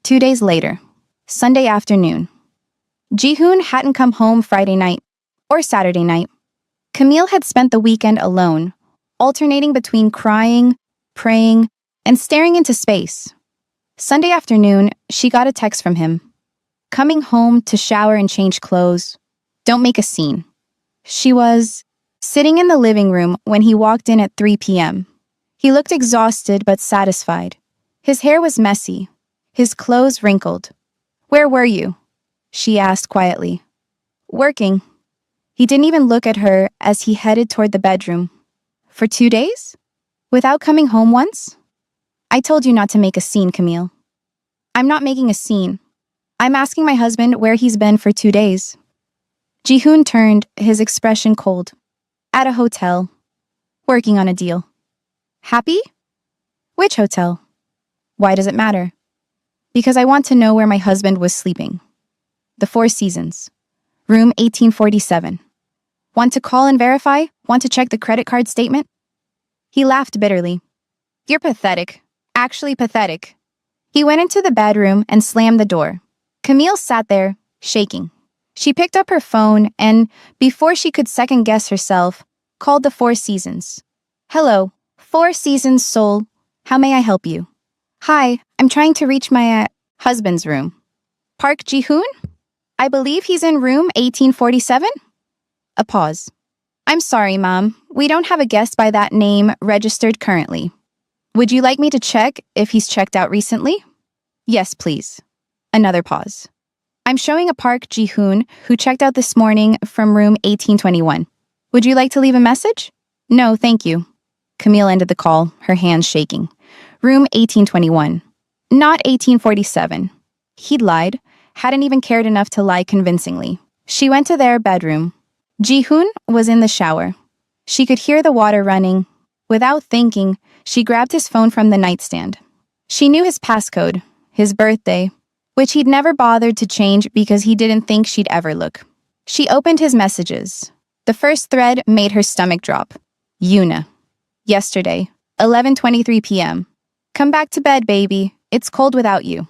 2 days later, Sunday afternoon. Ji-hoon hadn't come home Friday night or Saturday night. Camille had spent the weekend alone, alternating between crying, praying, and staring into space. Sunday afternoon, she got a text from him. Coming home to shower and change clothes. Don't make a scene. She was sitting in the living room when he walked in at 3 p.m. He looked exhausted but satisfied. His hair was messy, his clothes wrinkled. Where were you? She asked quietly. Working. He didn't even look at her as he headed toward the bedroom. For 2 days? Without coming home once? I told you not to make a scene, Camille. I'm not making a scene. I'm asking my husband where he's been for 2 days. Ji-hoon turned, his expression cold. At a hotel. Working on a deal. Happy? Which hotel? Why does it matter? Because I want to know where my husband was sleeping. The Four Seasons. Room 1847. Want to call and verify? Want to check the credit card statement? He laughed bitterly. You're pathetic. Actually pathetic. He went into the bedroom and slammed the door. Camille sat there, shaking. She picked up her phone and, before she could second-guess herself, called the Four Seasons. Hello, Four Seasons Seoul. How may I help you? Hi, I'm trying to reach my husband's room. Park Ji-hoon? I believe he's in room 1847? A pause. I'm sorry, Mom. We don't have a guest by that name registered currently. Would you like me to check if he's checked out recently? Yes, please. Another pause. I'm showing a Park Ji-hoon who checked out this morning from room 1821. Would you like to leave a message? No, thank you. Camille ended the call, her hands shaking. Room 1821. Not 1847. He'd lied, hadn't even cared enough to lie convincingly. She went to their bedroom. Ji-hoon was in the shower. She could hear the water running. Without thinking, she grabbed his phone from the nightstand. She knew his passcode, his birthday, which he'd never bothered to change because he didn't think she'd ever look. She opened his messages. The first thread made her stomach drop. Yuna. Yesterday, 11:23 p.m. Come back to bed, baby. It's cold without you.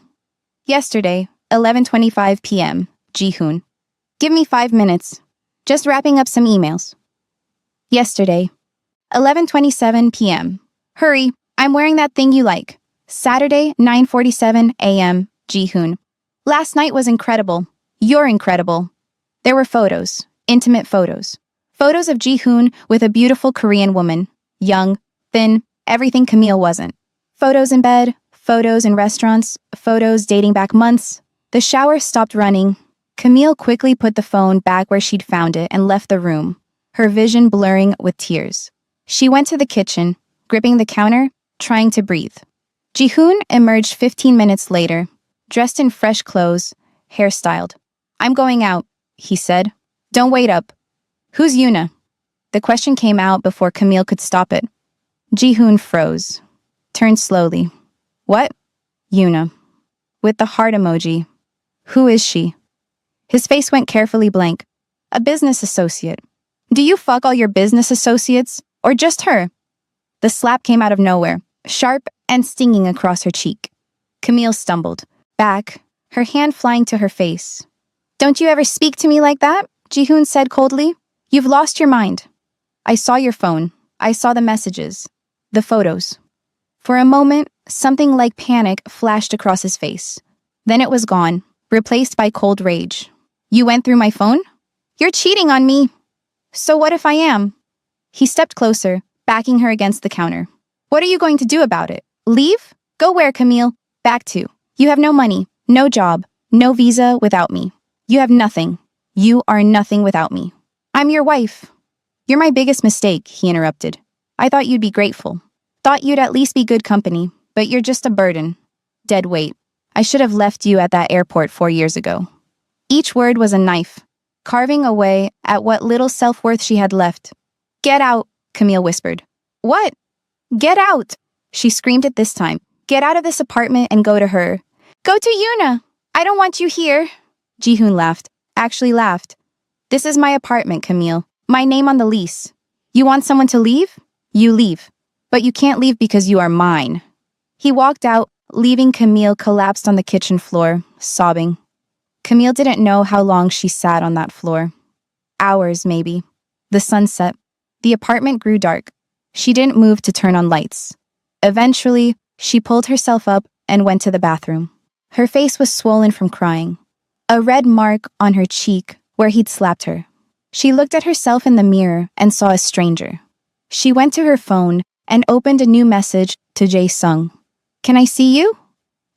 Yesterday, 11:25 p.m. Ji-hoon. Give me 5 minutes. Just wrapping up some emails. Yesterday, 11:27 p.m. Hurry, I'm wearing that thing you like. Saturday, 9:47 a.m. Ji-hoon. Last night was incredible. You're incredible. There were photos, intimate photos. Photos of Ji-hoon with a beautiful Korean woman. Young, thin, everything Camille wasn't. Photos in bed, photos in restaurants, photos dating back months. The shower stopped running. Camille quickly put the phone back where she'd found it and left the room, her vision blurring with tears. She went to the kitchen, gripping the counter, trying to breathe. Ji-hoon emerged 15 minutes later, dressed in fresh clothes, hairstyled. I'm going out, he said. Don't wait up. Who's Yuna? The question came out before Camille could stop it. Ji-hoon froze, turned slowly. What? Yuna. With the heart emoji. Who is she? His face went carefully blank. A business associate. Do you fuck all your business associates, or just her? The slap came out of nowhere, sharp and stinging across her cheek. Camille stumbled, back, her hand flying to her face. Don't you ever speak to me like that? Ji-hoon said coldly. You've lost your mind. I saw your phone. I saw the messages, the photos. For a moment, something like panic flashed across his face. Then it was gone, replaced by cold rage. You went through my phone? You're cheating on me. So what if I am? He stepped closer, backing her against the counter. What are you going to do about it? Leave? Go where, Camille? Back to. You have no money, no job, no visa without me. You have nothing. You are nothing without me. I'm your wife. You're my biggest mistake, he interrupted. I thought you'd be grateful. Thought you'd at least be good company, but you're just a burden. Dead weight. I should have left you at that airport 4 years ago. Each word was a knife, carving away at what little self-worth she had left. Get out, Camille whispered. What? Get out! She screamed it this time. Get out of this apartment and go to her. Go to Yuna! I don't want you here. Jihoon laughed. Actually laughed. This is my apartment, Camille. My name on the lease. You want someone to leave? You leave. But you can't leave because you are mine. He walked out, leaving Camille collapsed on the kitchen floor, sobbing. Camille didn't know how long she sat on that floor. Hours, maybe. The sun set. The apartment grew dark. She didn't move to turn on lights. Eventually, she pulled herself up and went to the bathroom. Her face was swollen from crying. A red mark on her cheek where he'd slapped her. She looked at herself in the mirror and saw a stranger. She went to her phone and opened a new message to Jae-sung. Can I see you?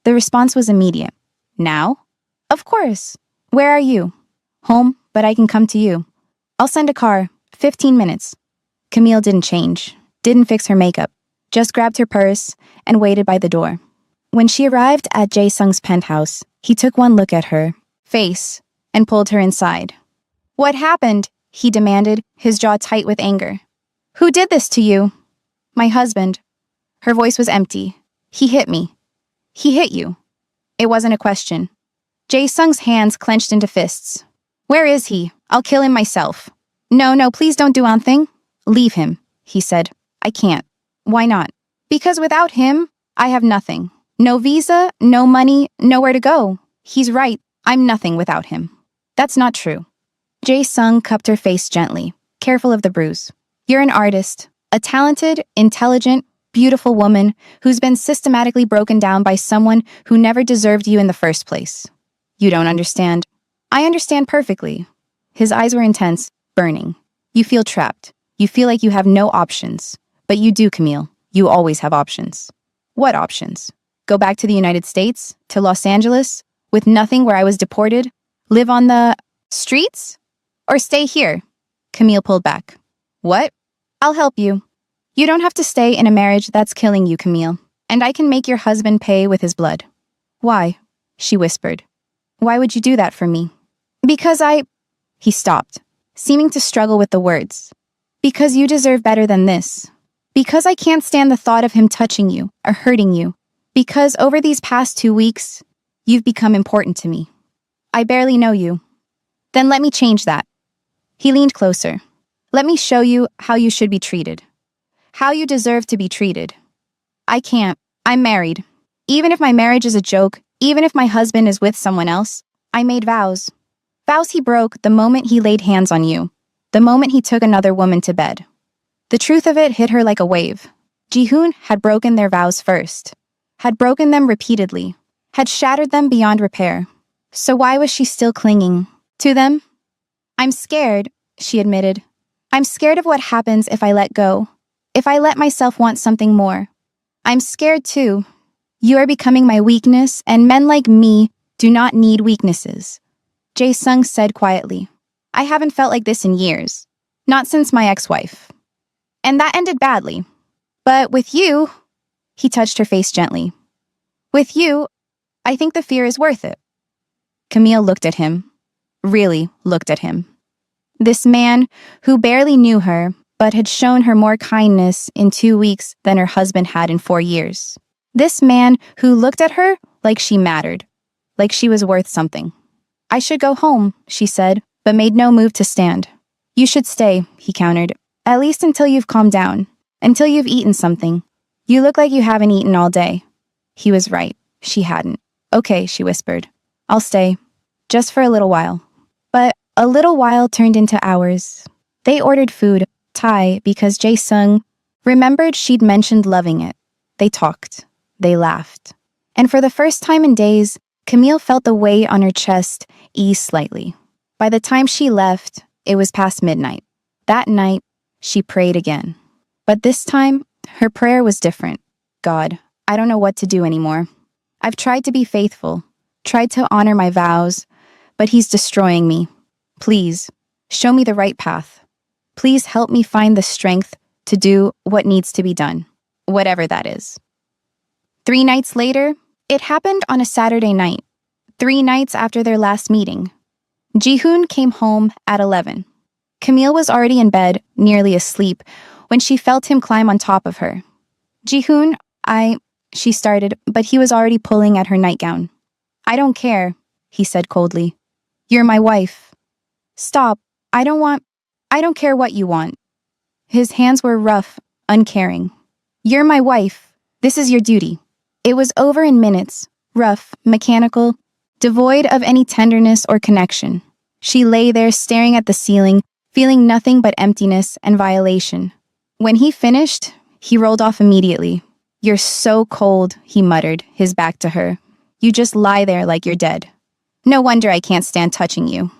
The response was immediate. Now? Of course. Where are you? Home, but I can come to you. I'll send a car. 15 minutes. Camille didn't change, didn't fix her makeup, just grabbed her purse and waited by the door. When she arrived at Jae-sung's penthouse, he took one look at her face and pulled her inside. What happened? He demanded, his jaw tight with anger. Who did this to you? My husband. Her voice was empty. He hit me. He hit you. It wasn't a question. Jae-sung's hands clenched into fists. Where is he? I'll kill him myself. No, please don't do anything. Leave him, he said. I can't. Why not? Because without him, I have nothing. No visa, no money, nowhere to go. He's right. I'm nothing without him. That's not true. Jae-sung cupped her face gently, careful of the bruise. You're an artist, a talented, intelligent, beautiful woman who's been systematically broken down by someone who never deserved you in the first place. You don't understand. I understand perfectly. His eyes were intense, burning. You feel trapped. You feel like you have no options. But you do, Camille. You always have options. What options? Go back to the United States? To Los Angeles? With nothing where I was deported? Live on the streets? Or stay here? Camille pulled back. What? I'll help you. You don't have to stay in a marriage that's killing you, Camille. And I can make your husband pay with his blood. Why? She whispered. Why would you do that for me? Because He stopped, seeming to struggle with the words. Because you deserve better than this. Because I can't stand the thought of him touching you or hurting you. Because over these past 2 weeks, you've become important to me. I barely know you. Then let me change that. He leaned closer. Let me show you how you should be treated. How you deserve to be treated. I can't. I'm married. Even if my marriage is a joke, even if my husband is with someone else, I made vows. Vows he broke the moment he laid hands on you, the moment he took another woman to bed. The truth of it hit her like a wave. Jihoon had broken their vows first, had broken them repeatedly, had shattered them beyond repair. So why was she still clinging to them? I'm scared, she admitted. I'm scared of what happens if I let go, if I let myself want something more. I'm scared too. You are becoming my weakness, and men like me do not need weaknesses. Jae-sung said quietly. I haven't felt like this in years. Not since my ex-wife. And that ended badly. But with you, he touched her face gently. With you, I think the fear is worth it. Camille looked at him. Really looked at him. This man who barely knew her, but had shown her more kindness in 2 weeks than her husband had in 4 years. This man who looked at her like she mattered, like she was worth something. I should go home, she said, but made no move to stand. You should stay, he countered, at least until you've calmed down, until you've eaten something. You look like you haven't eaten all day. He was right. She hadn't. Okay, she whispered. I'll stay. Just for a little while. But a little while turned into hours. They ordered food, Thai, because Jae-sung Remembered she'd mentioned loving it. They talked. They laughed. And for the first time in days, Camille felt the weight on her chest ease slightly. By the time she left, it was past midnight. That night, she prayed again. But this time, her prayer was different. God, I don't know what to do anymore. I've tried to be faithful, tried to honor my vows, but he's destroying me. Please, show me the right path. Please help me find the strength to do what needs to be done, whatever that is. 3 nights later, it happened on a Saturday night, 3 nights after their last meeting. Jihoon came home at 11. Camille was already in bed, nearly asleep, when she felt him climb on top of her. Jihoon, she started, but he was already pulling at her nightgown. I don't care, he said coldly. You're my wife. Stop, I don't care what you want. His hands were rough, uncaring. You're my wife. This is your duty. It was over in minutes, rough, mechanical, devoid of any tenderness or connection. She lay there staring at the ceiling, feeling nothing but emptiness and violation. When he finished, he rolled off immediately. You're so cold, he muttered, his back to her. You just lie there like you're dead. No wonder I can't stand touching you.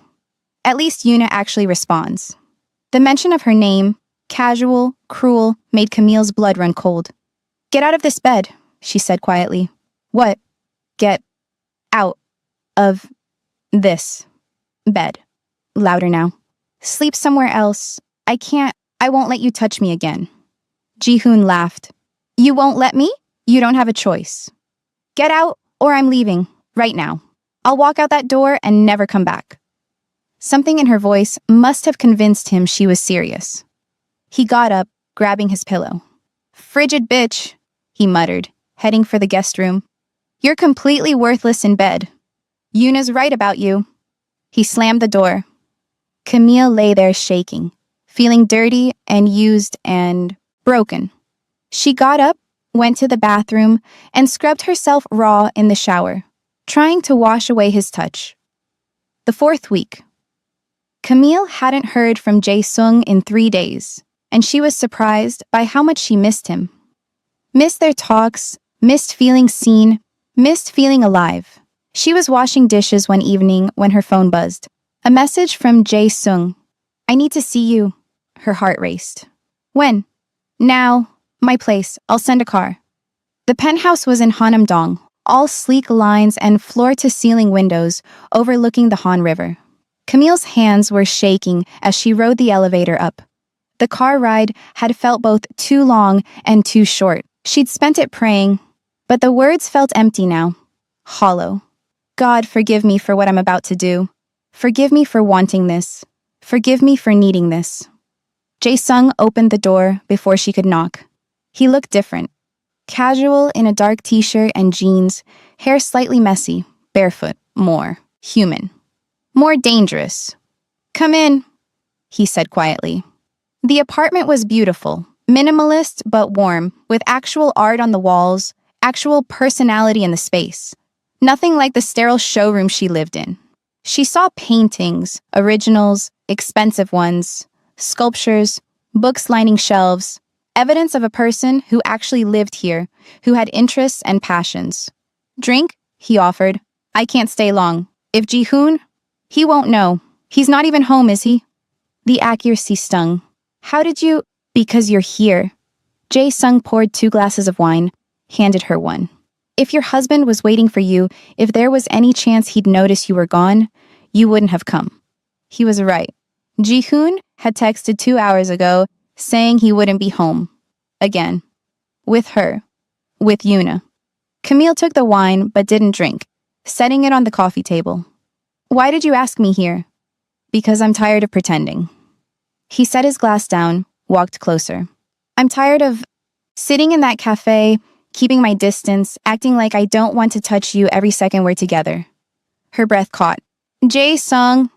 At least Yuna actually responds. The mention of her name, casual, cruel, made Camille's blood run cold. Get out of this bed, she said quietly. What? Get out of this bed. Louder now. Sleep somewhere else. I won't let you touch me again. Jihoon laughed. You won't let me? You don't have a choice. Get out or I'm leaving, right now. I'll walk out that door and never come back. Something in her voice must have convinced him she was serious. He got up, grabbing his pillow. Frigid bitch, he muttered, heading for the guest room. You're completely worthless in bed. Yuna's right about you. He slammed the door. Camille lay there shaking, feeling dirty and used and broken. She got up, went to the bathroom, and scrubbed herself raw in the shower, trying to wash away his touch. The 4th week. Camille hadn't heard from Jae-sung in 3 days, and she was surprised by how much she missed him. Missed their talks, missed feeling seen, missed feeling alive. She was washing dishes one evening when her phone buzzed. A message from Jae-sung. I need to see you. Her heart raced. When? Now. My place. I'll send a car. The penthouse was in Hanam-dong, all sleek lines and floor-to-ceiling windows overlooking the Han River. Camille's hands were shaking as she rode the elevator up. The car ride had felt both too long and too short. She'd spent it praying, but the words felt empty now, hollow. God, forgive me for what I'm about to do. Forgive me for wanting this. Forgive me for needing this. Jae-sung opened the door before she could knock. He looked different. Casual in a dark t-shirt and jeans, hair slightly messy, barefoot, more human. More dangerous. Come in, he said quietly. The apartment was beautiful, minimalist but warm, with actual art on the walls, actual personality in the space. Nothing like the sterile showroom she lived in. She saw paintings, originals, expensive ones, sculptures, books lining shelves, evidence of a person who actually lived here, who had interests and passions. Drink? He offered. I can't stay long. If Jihoon? He won't know. He's not even home, is he? The accuracy stung. How did you? Because you're here. Jae-sung poured 2 glasses of wine, handed her one. If your husband was waiting for you, if there was any chance he'd notice you were gone, you wouldn't have come. He was right. Jihoon had texted 2 hours ago, saying he wouldn't be home. Again. With her. With Yuna. Camille took the wine, but didn't drink, setting it on the coffee table. Why did you ask me here? Because I'm tired of pretending. He set his glass down, walked closer. I'm tired of sitting in that cafe, keeping my distance, acting like I don't want to touch you every second we're together. Her breath caught. Jae-sung,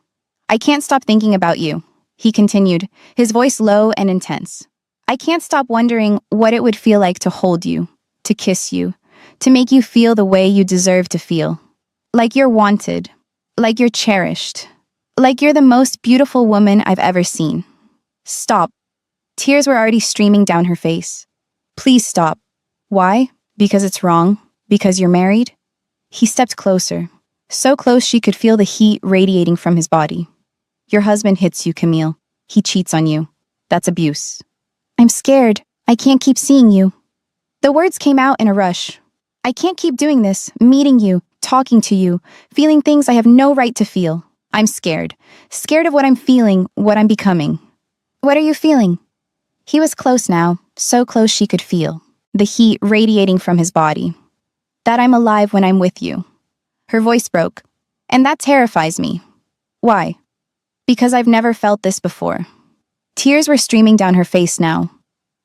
I can't stop thinking about you, he continued, his voice low and intense. I can't stop wondering what it would feel like to hold you, to kiss you, to make you feel the way you deserve to feel. Like you're wanted, like you're cherished, like you're the most beautiful woman I've ever seen. Stop. Tears were already streaming down her face. Please stop. Why? Because it's wrong? Because you're married? He stepped closer, so close she could feel the heat radiating from his body. Your husband hits you, Camille. He cheats on you. That's abuse. I'm scared. I can't keep seeing you. The words came out in a rush. I can't keep doing this, meeting you, talking to you, feeling things I have no right to feel. I'm scared. Scared of what I'm feeling, what I'm becoming. What are you feeling? He was close now, so close she could feel the heat radiating from his body. That I'm alive when I'm with you. Her voice broke. And that terrifies me. Why? Because I've never felt this before. Tears were streaming down her face now.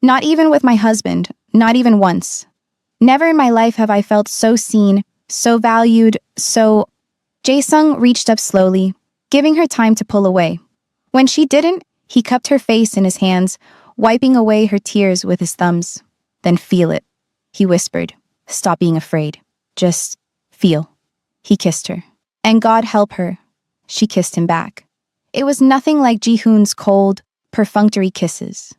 Not even with my husband, not even once. Never in my life have I felt so seen, so valued, so... Jae-sung reached up slowly, giving her time to pull away. When she didn't, he cupped her face in his hands, wiping away her tears with his thumbs. Then feel it, he whispered. Stop being afraid. Just feel. He kissed her. And God help her. She kissed him back. It was nothing like Ji-hoon's cold, perfunctory kisses.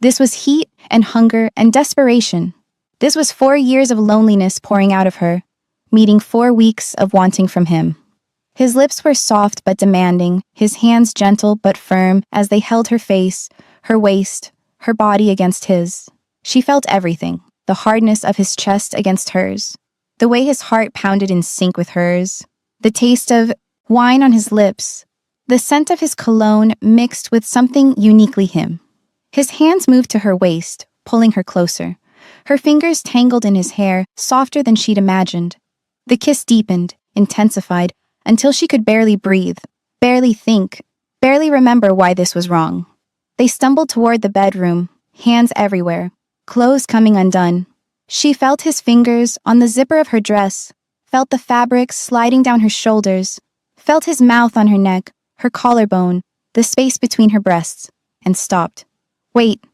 This was heat and hunger and desperation. This was 4 years of loneliness pouring out of her, meeting 4 weeks of wanting from him. His lips were soft but demanding, his hands gentle but firm as they held her face, her waist, her body against his. She felt everything, the hardness of his chest against hers, the way his heart pounded in sync with hers, the taste of wine on his lips, the scent of his cologne mixed with something uniquely him. His hands moved to her waist, pulling her closer. Her fingers tangled in his hair, softer than she'd imagined. The kiss deepened, intensified, until she could barely breathe, barely think, barely remember why this was wrong. They stumbled toward the bedroom, hands everywhere, clothes coming undone. She felt his fingers on the zipper of her dress, felt the fabric sliding down her shoulders, felt his mouth on her neck, her collarbone, the space between her breasts, and stopped. Wait.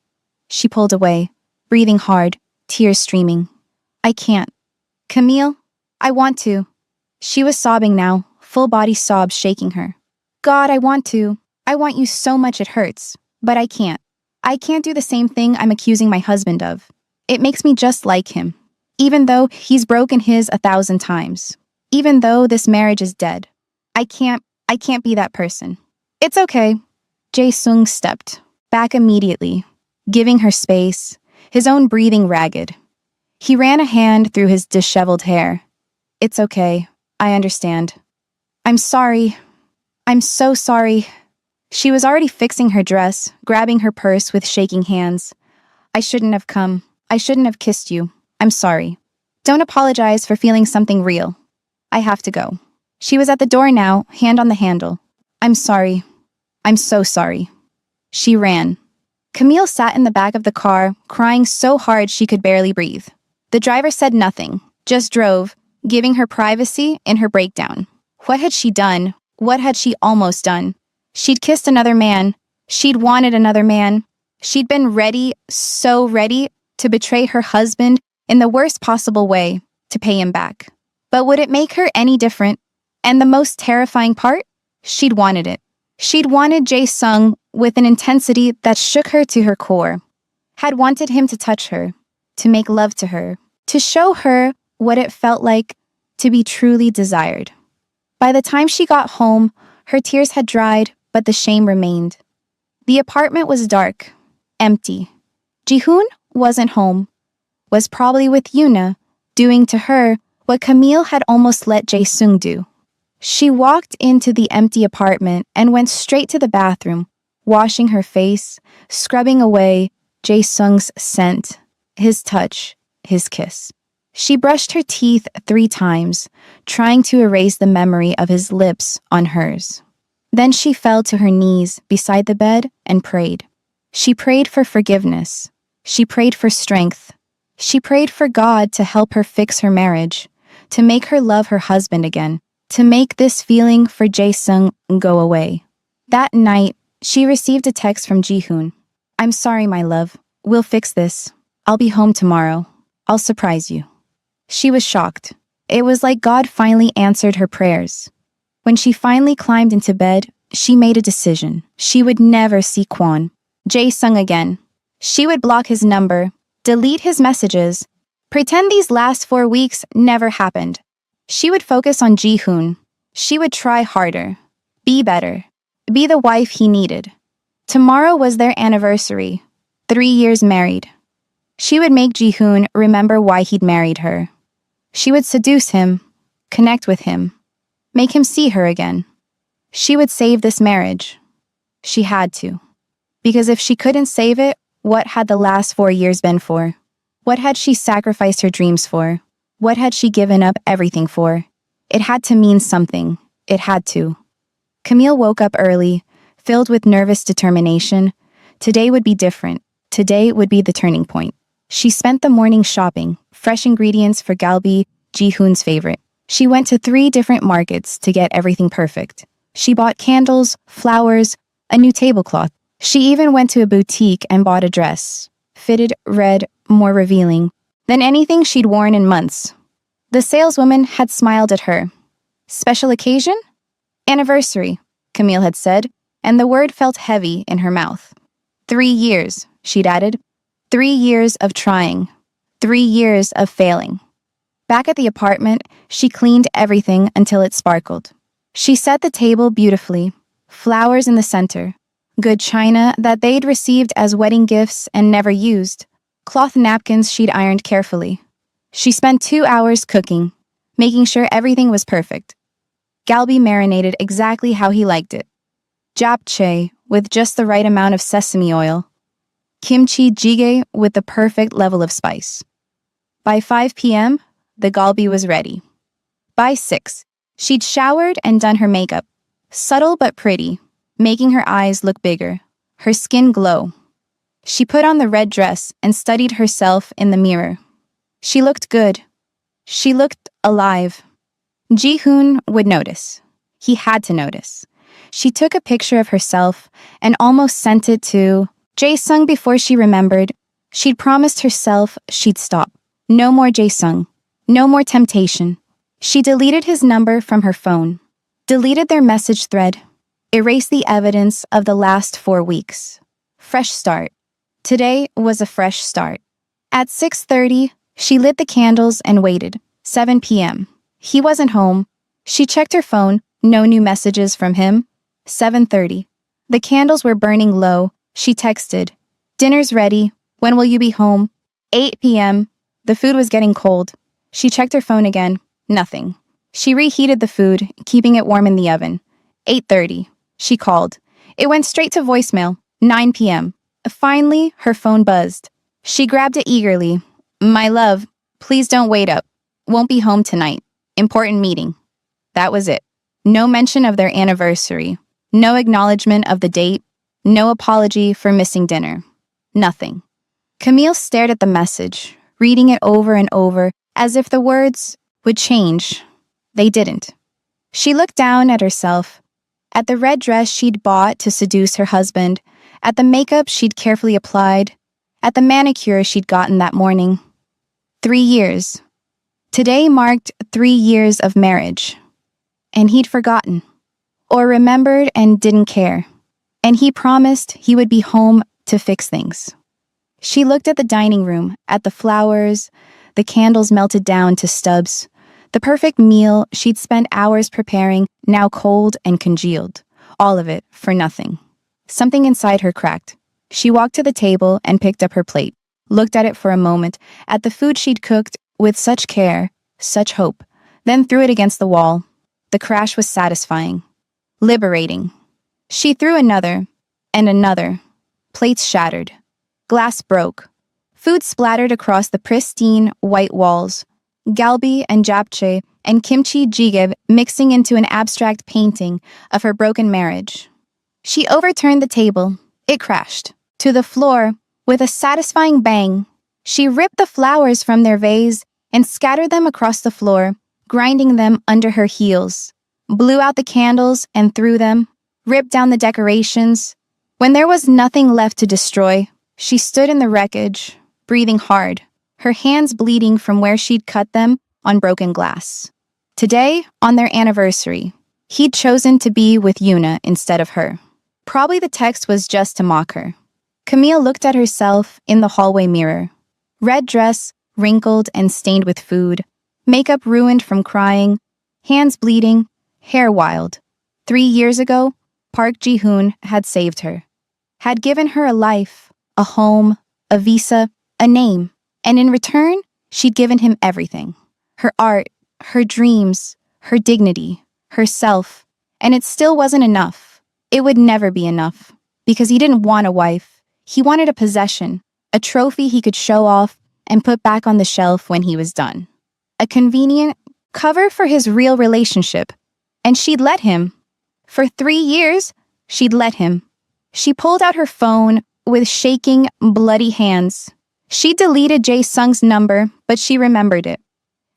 She pulled away, breathing hard, tears streaming. I can't. Camille, I want to. She was sobbing now, full body sobs shaking her. God, I want to. I want you so much it hurts. But I can't. I can't do the same thing I'm accusing my husband of. It makes me just like him. Even though he's broken his 1,000 times. Even though this marriage is dead. I can't be that person. It's okay. Jae-sung stepped back immediately, giving her space, his own breathing ragged. He ran a hand through his disheveled hair. It's okay. I understand. I'm sorry. I'm so sorry. She was already fixing her dress, grabbing her purse with shaking hands. I shouldn't have come. I shouldn't have kissed you. I'm sorry. Don't apologize for feeling something real. I have to go. She was at the door now, hand on the handle. I'm sorry. I'm so sorry. She ran. Camille sat in the back of the car, crying so hard she could barely breathe. The driver said nothing, just drove, giving her privacy in her breakdown. What had she done? What had she almost done? She'd kissed another man. She'd wanted another man. She'd been ready, so ready, to betray her husband in the worst possible way, to pay him back. But would it make her any different? And the most terrifying part? She'd wanted it. She'd wanted Jae-sung with an intensity that shook her to her core. Had wanted him to touch her, to make love to her, to show her what it felt like to be truly desired. By the time she got home, her tears had dried, but the shame remained. The apartment was dark, empty. Ji-hoon wasn't home, was probably with Yoona, doing to her what Camille had almost let Jae-sung do. She walked into the empty apartment and went straight to the bathroom, washing her face, scrubbing away Jae-sung's scent, his touch, his kiss. She brushed her teeth 3 times, trying to erase the memory of his lips on hers. Then she fell to her knees beside the bed and prayed. She prayed for forgiveness. She prayed for strength. She prayed for God to help her fix her marriage, to make her love her husband again, to make this feeling for Jae-sung go away. That night, she received a text from Ji-hoon. I'm sorry, my love. We'll fix this. I'll be home tomorrow. I'll surprise you. She was shocked. It was like God finally answered her prayers. When she finally climbed into bed, she made a decision. She would never see Kwon, Jae-sung again. She would block his number, delete his messages, pretend these last 4 weeks never happened. She would focus on Ji-hoon. She would try harder, be better, be the wife he needed. Tomorrow was their anniversary, 3 years married. She would make Ji-hoon remember why he'd married her. She would seduce him, connect with him, make him see her again. She would save this marriage. She had to. Because if she couldn't save it, what had the last 4 years been for? What had she sacrificed her dreams for? What had she given up everything for? It had to mean something. It had to. Camille woke up early, filled with nervous determination. Today would be different. Today would be the turning point. She spent the morning shopping, fresh ingredients for galbi, Ji-hoon's favorite. She went to 3 different markets to get everything perfect. She bought candles, flowers, a new tablecloth. She even went to a boutique and bought a dress. Fitted, red, more revealing than anything she'd worn in months. The saleswoman had smiled at her. Special occasion? Anniversary, Camille had said, and the word felt heavy in her mouth. 3 years, she'd added. 3 years of trying. 3 years of failing. Back at the apartment, she cleaned everything until it sparkled. She set the table beautifully, flowers in the center, good china that they'd received as wedding gifts and never used, cloth napkins she'd ironed carefully. She spent 2 hours cooking, making sure everything was perfect. Galbi marinated exactly how he liked it. Japchae with just the right amount of sesame oil. Kimchi jjigae with the perfect level of spice. By 5 p.m., the galbi was ready. By 6, she'd showered and done her makeup. Subtle but pretty, making her eyes look bigger, her skin glow. She put on the red dress and studied herself in the mirror. She looked good. She looked alive. Ji-hoon would notice. He had to notice. She took a picture of herself and almost sent it to Jae-sung before she remembered. She'd promised herself she'd stop. No more Jae-sung. No more temptation. She deleted his number from her phone. Deleted their message thread. Erased the evidence of the last 4 weeks. Fresh start. Today was a fresh start. At 6:30, she lit the candles and waited. 7 p.m. He wasn't home. She checked her phone. No new messages from him. 7:30. The candles were burning low. She texted. Dinner's ready. When will you be home? 8 p.m. The food was getting cold. She checked her phone again. Nothing. She reheated the food, keeping it warm in the oven. 8:30. She called. It went straight to voicemail. 9 p.m. Finally, her phone buzzed. She grabbed it eagerly. My love, please don't wait up. Won't be home tonight. Important meeting. That was it. No mention of their anniversary. No acknowledgement of the date. No apology for missing dinner. Nothing. Camille stared at the message, reading it over and over, as if the words would change. They didn't. She looked down at herself, at the red dress she'd bought to seduce her husband, at the makeup she'd carefully applied, at the manicure she'd gotten that morning. 3 years. Today marked 3 years of marriage. And he'd forgotten, or remembered and didn't care. And he promised he would be home to fix things. She looked at the dining room, at the flowers, the candles melted down to stubs, the perfect meal she'd spent hours preparing, now cold and congealed. All of it for nothing. Something inside her cracked. She walked to the table and picked up her plate, looked at it for a moment, at the food she'd cooked with such care, such hope, then threw it against the wall. The crash was satisfying, liberating. She threw another, and another. Plates shattered. Glass broke. Food splattered across the pristine white walls. Galbi and japchae and kimchi jjigae mixing into an abstract painting of her broken marriage. She overturned the table. It crashed to the floor with a satisfying bang. She ripped the flowers from their vase and scattered them across the floor, grinding them under her heels. Blew out the candles and threw them, ripped down the decorations. When there was nothing left to destroy, she stood in the wreckage, breathing hard, her hands bleeding from where she'd cut them on broken glass. Today, on their anniversary, he'd chosen to be with Yuna instead of her. Probably the text was just to mock her. Camille looked at herself in the hallway mirror. Red dress, wrinkled and stained with food, makeup ruined from crying, hands bleeding, hair wild. 3 years ago, Park Ji-hoon had saved her, had given her a life, a home, a visa, a name, and in return, she'd given him everything. Her art, her dreams, her dignity, herself, and it still wasn't enough. It would never be enough, because he didn't want a wife. He wanted a possession, a trophy he could show off and put back on the shelf when he was done. A convenient cover for his real relationship, and she'd let him. For 3 years, she'd let him. She pulled out her phone with shaking, bloody hands. She deleted Jae Sung's number, but she remembered it.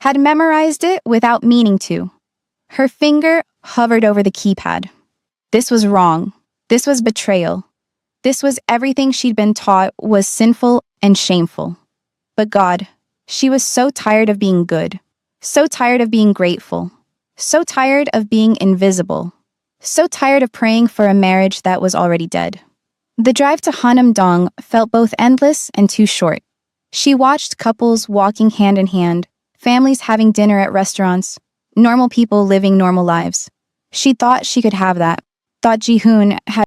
Had memorized it without meaning to. Her finger hovered over the keypad. This was wrong. This was betrayal. This was everything she'd been taught was sinful and shameful. But God, she was so tired of being good, so tired of being grateful, so tired of being invisible, so tired of praying for a marriage that was already dead. The drive to Hanam-dong felt both endless and too short. She watched couples walking hand in hand, families having dinner at restaurants, normal people living normal lives. She thought she could have that, thought Ji-hoon had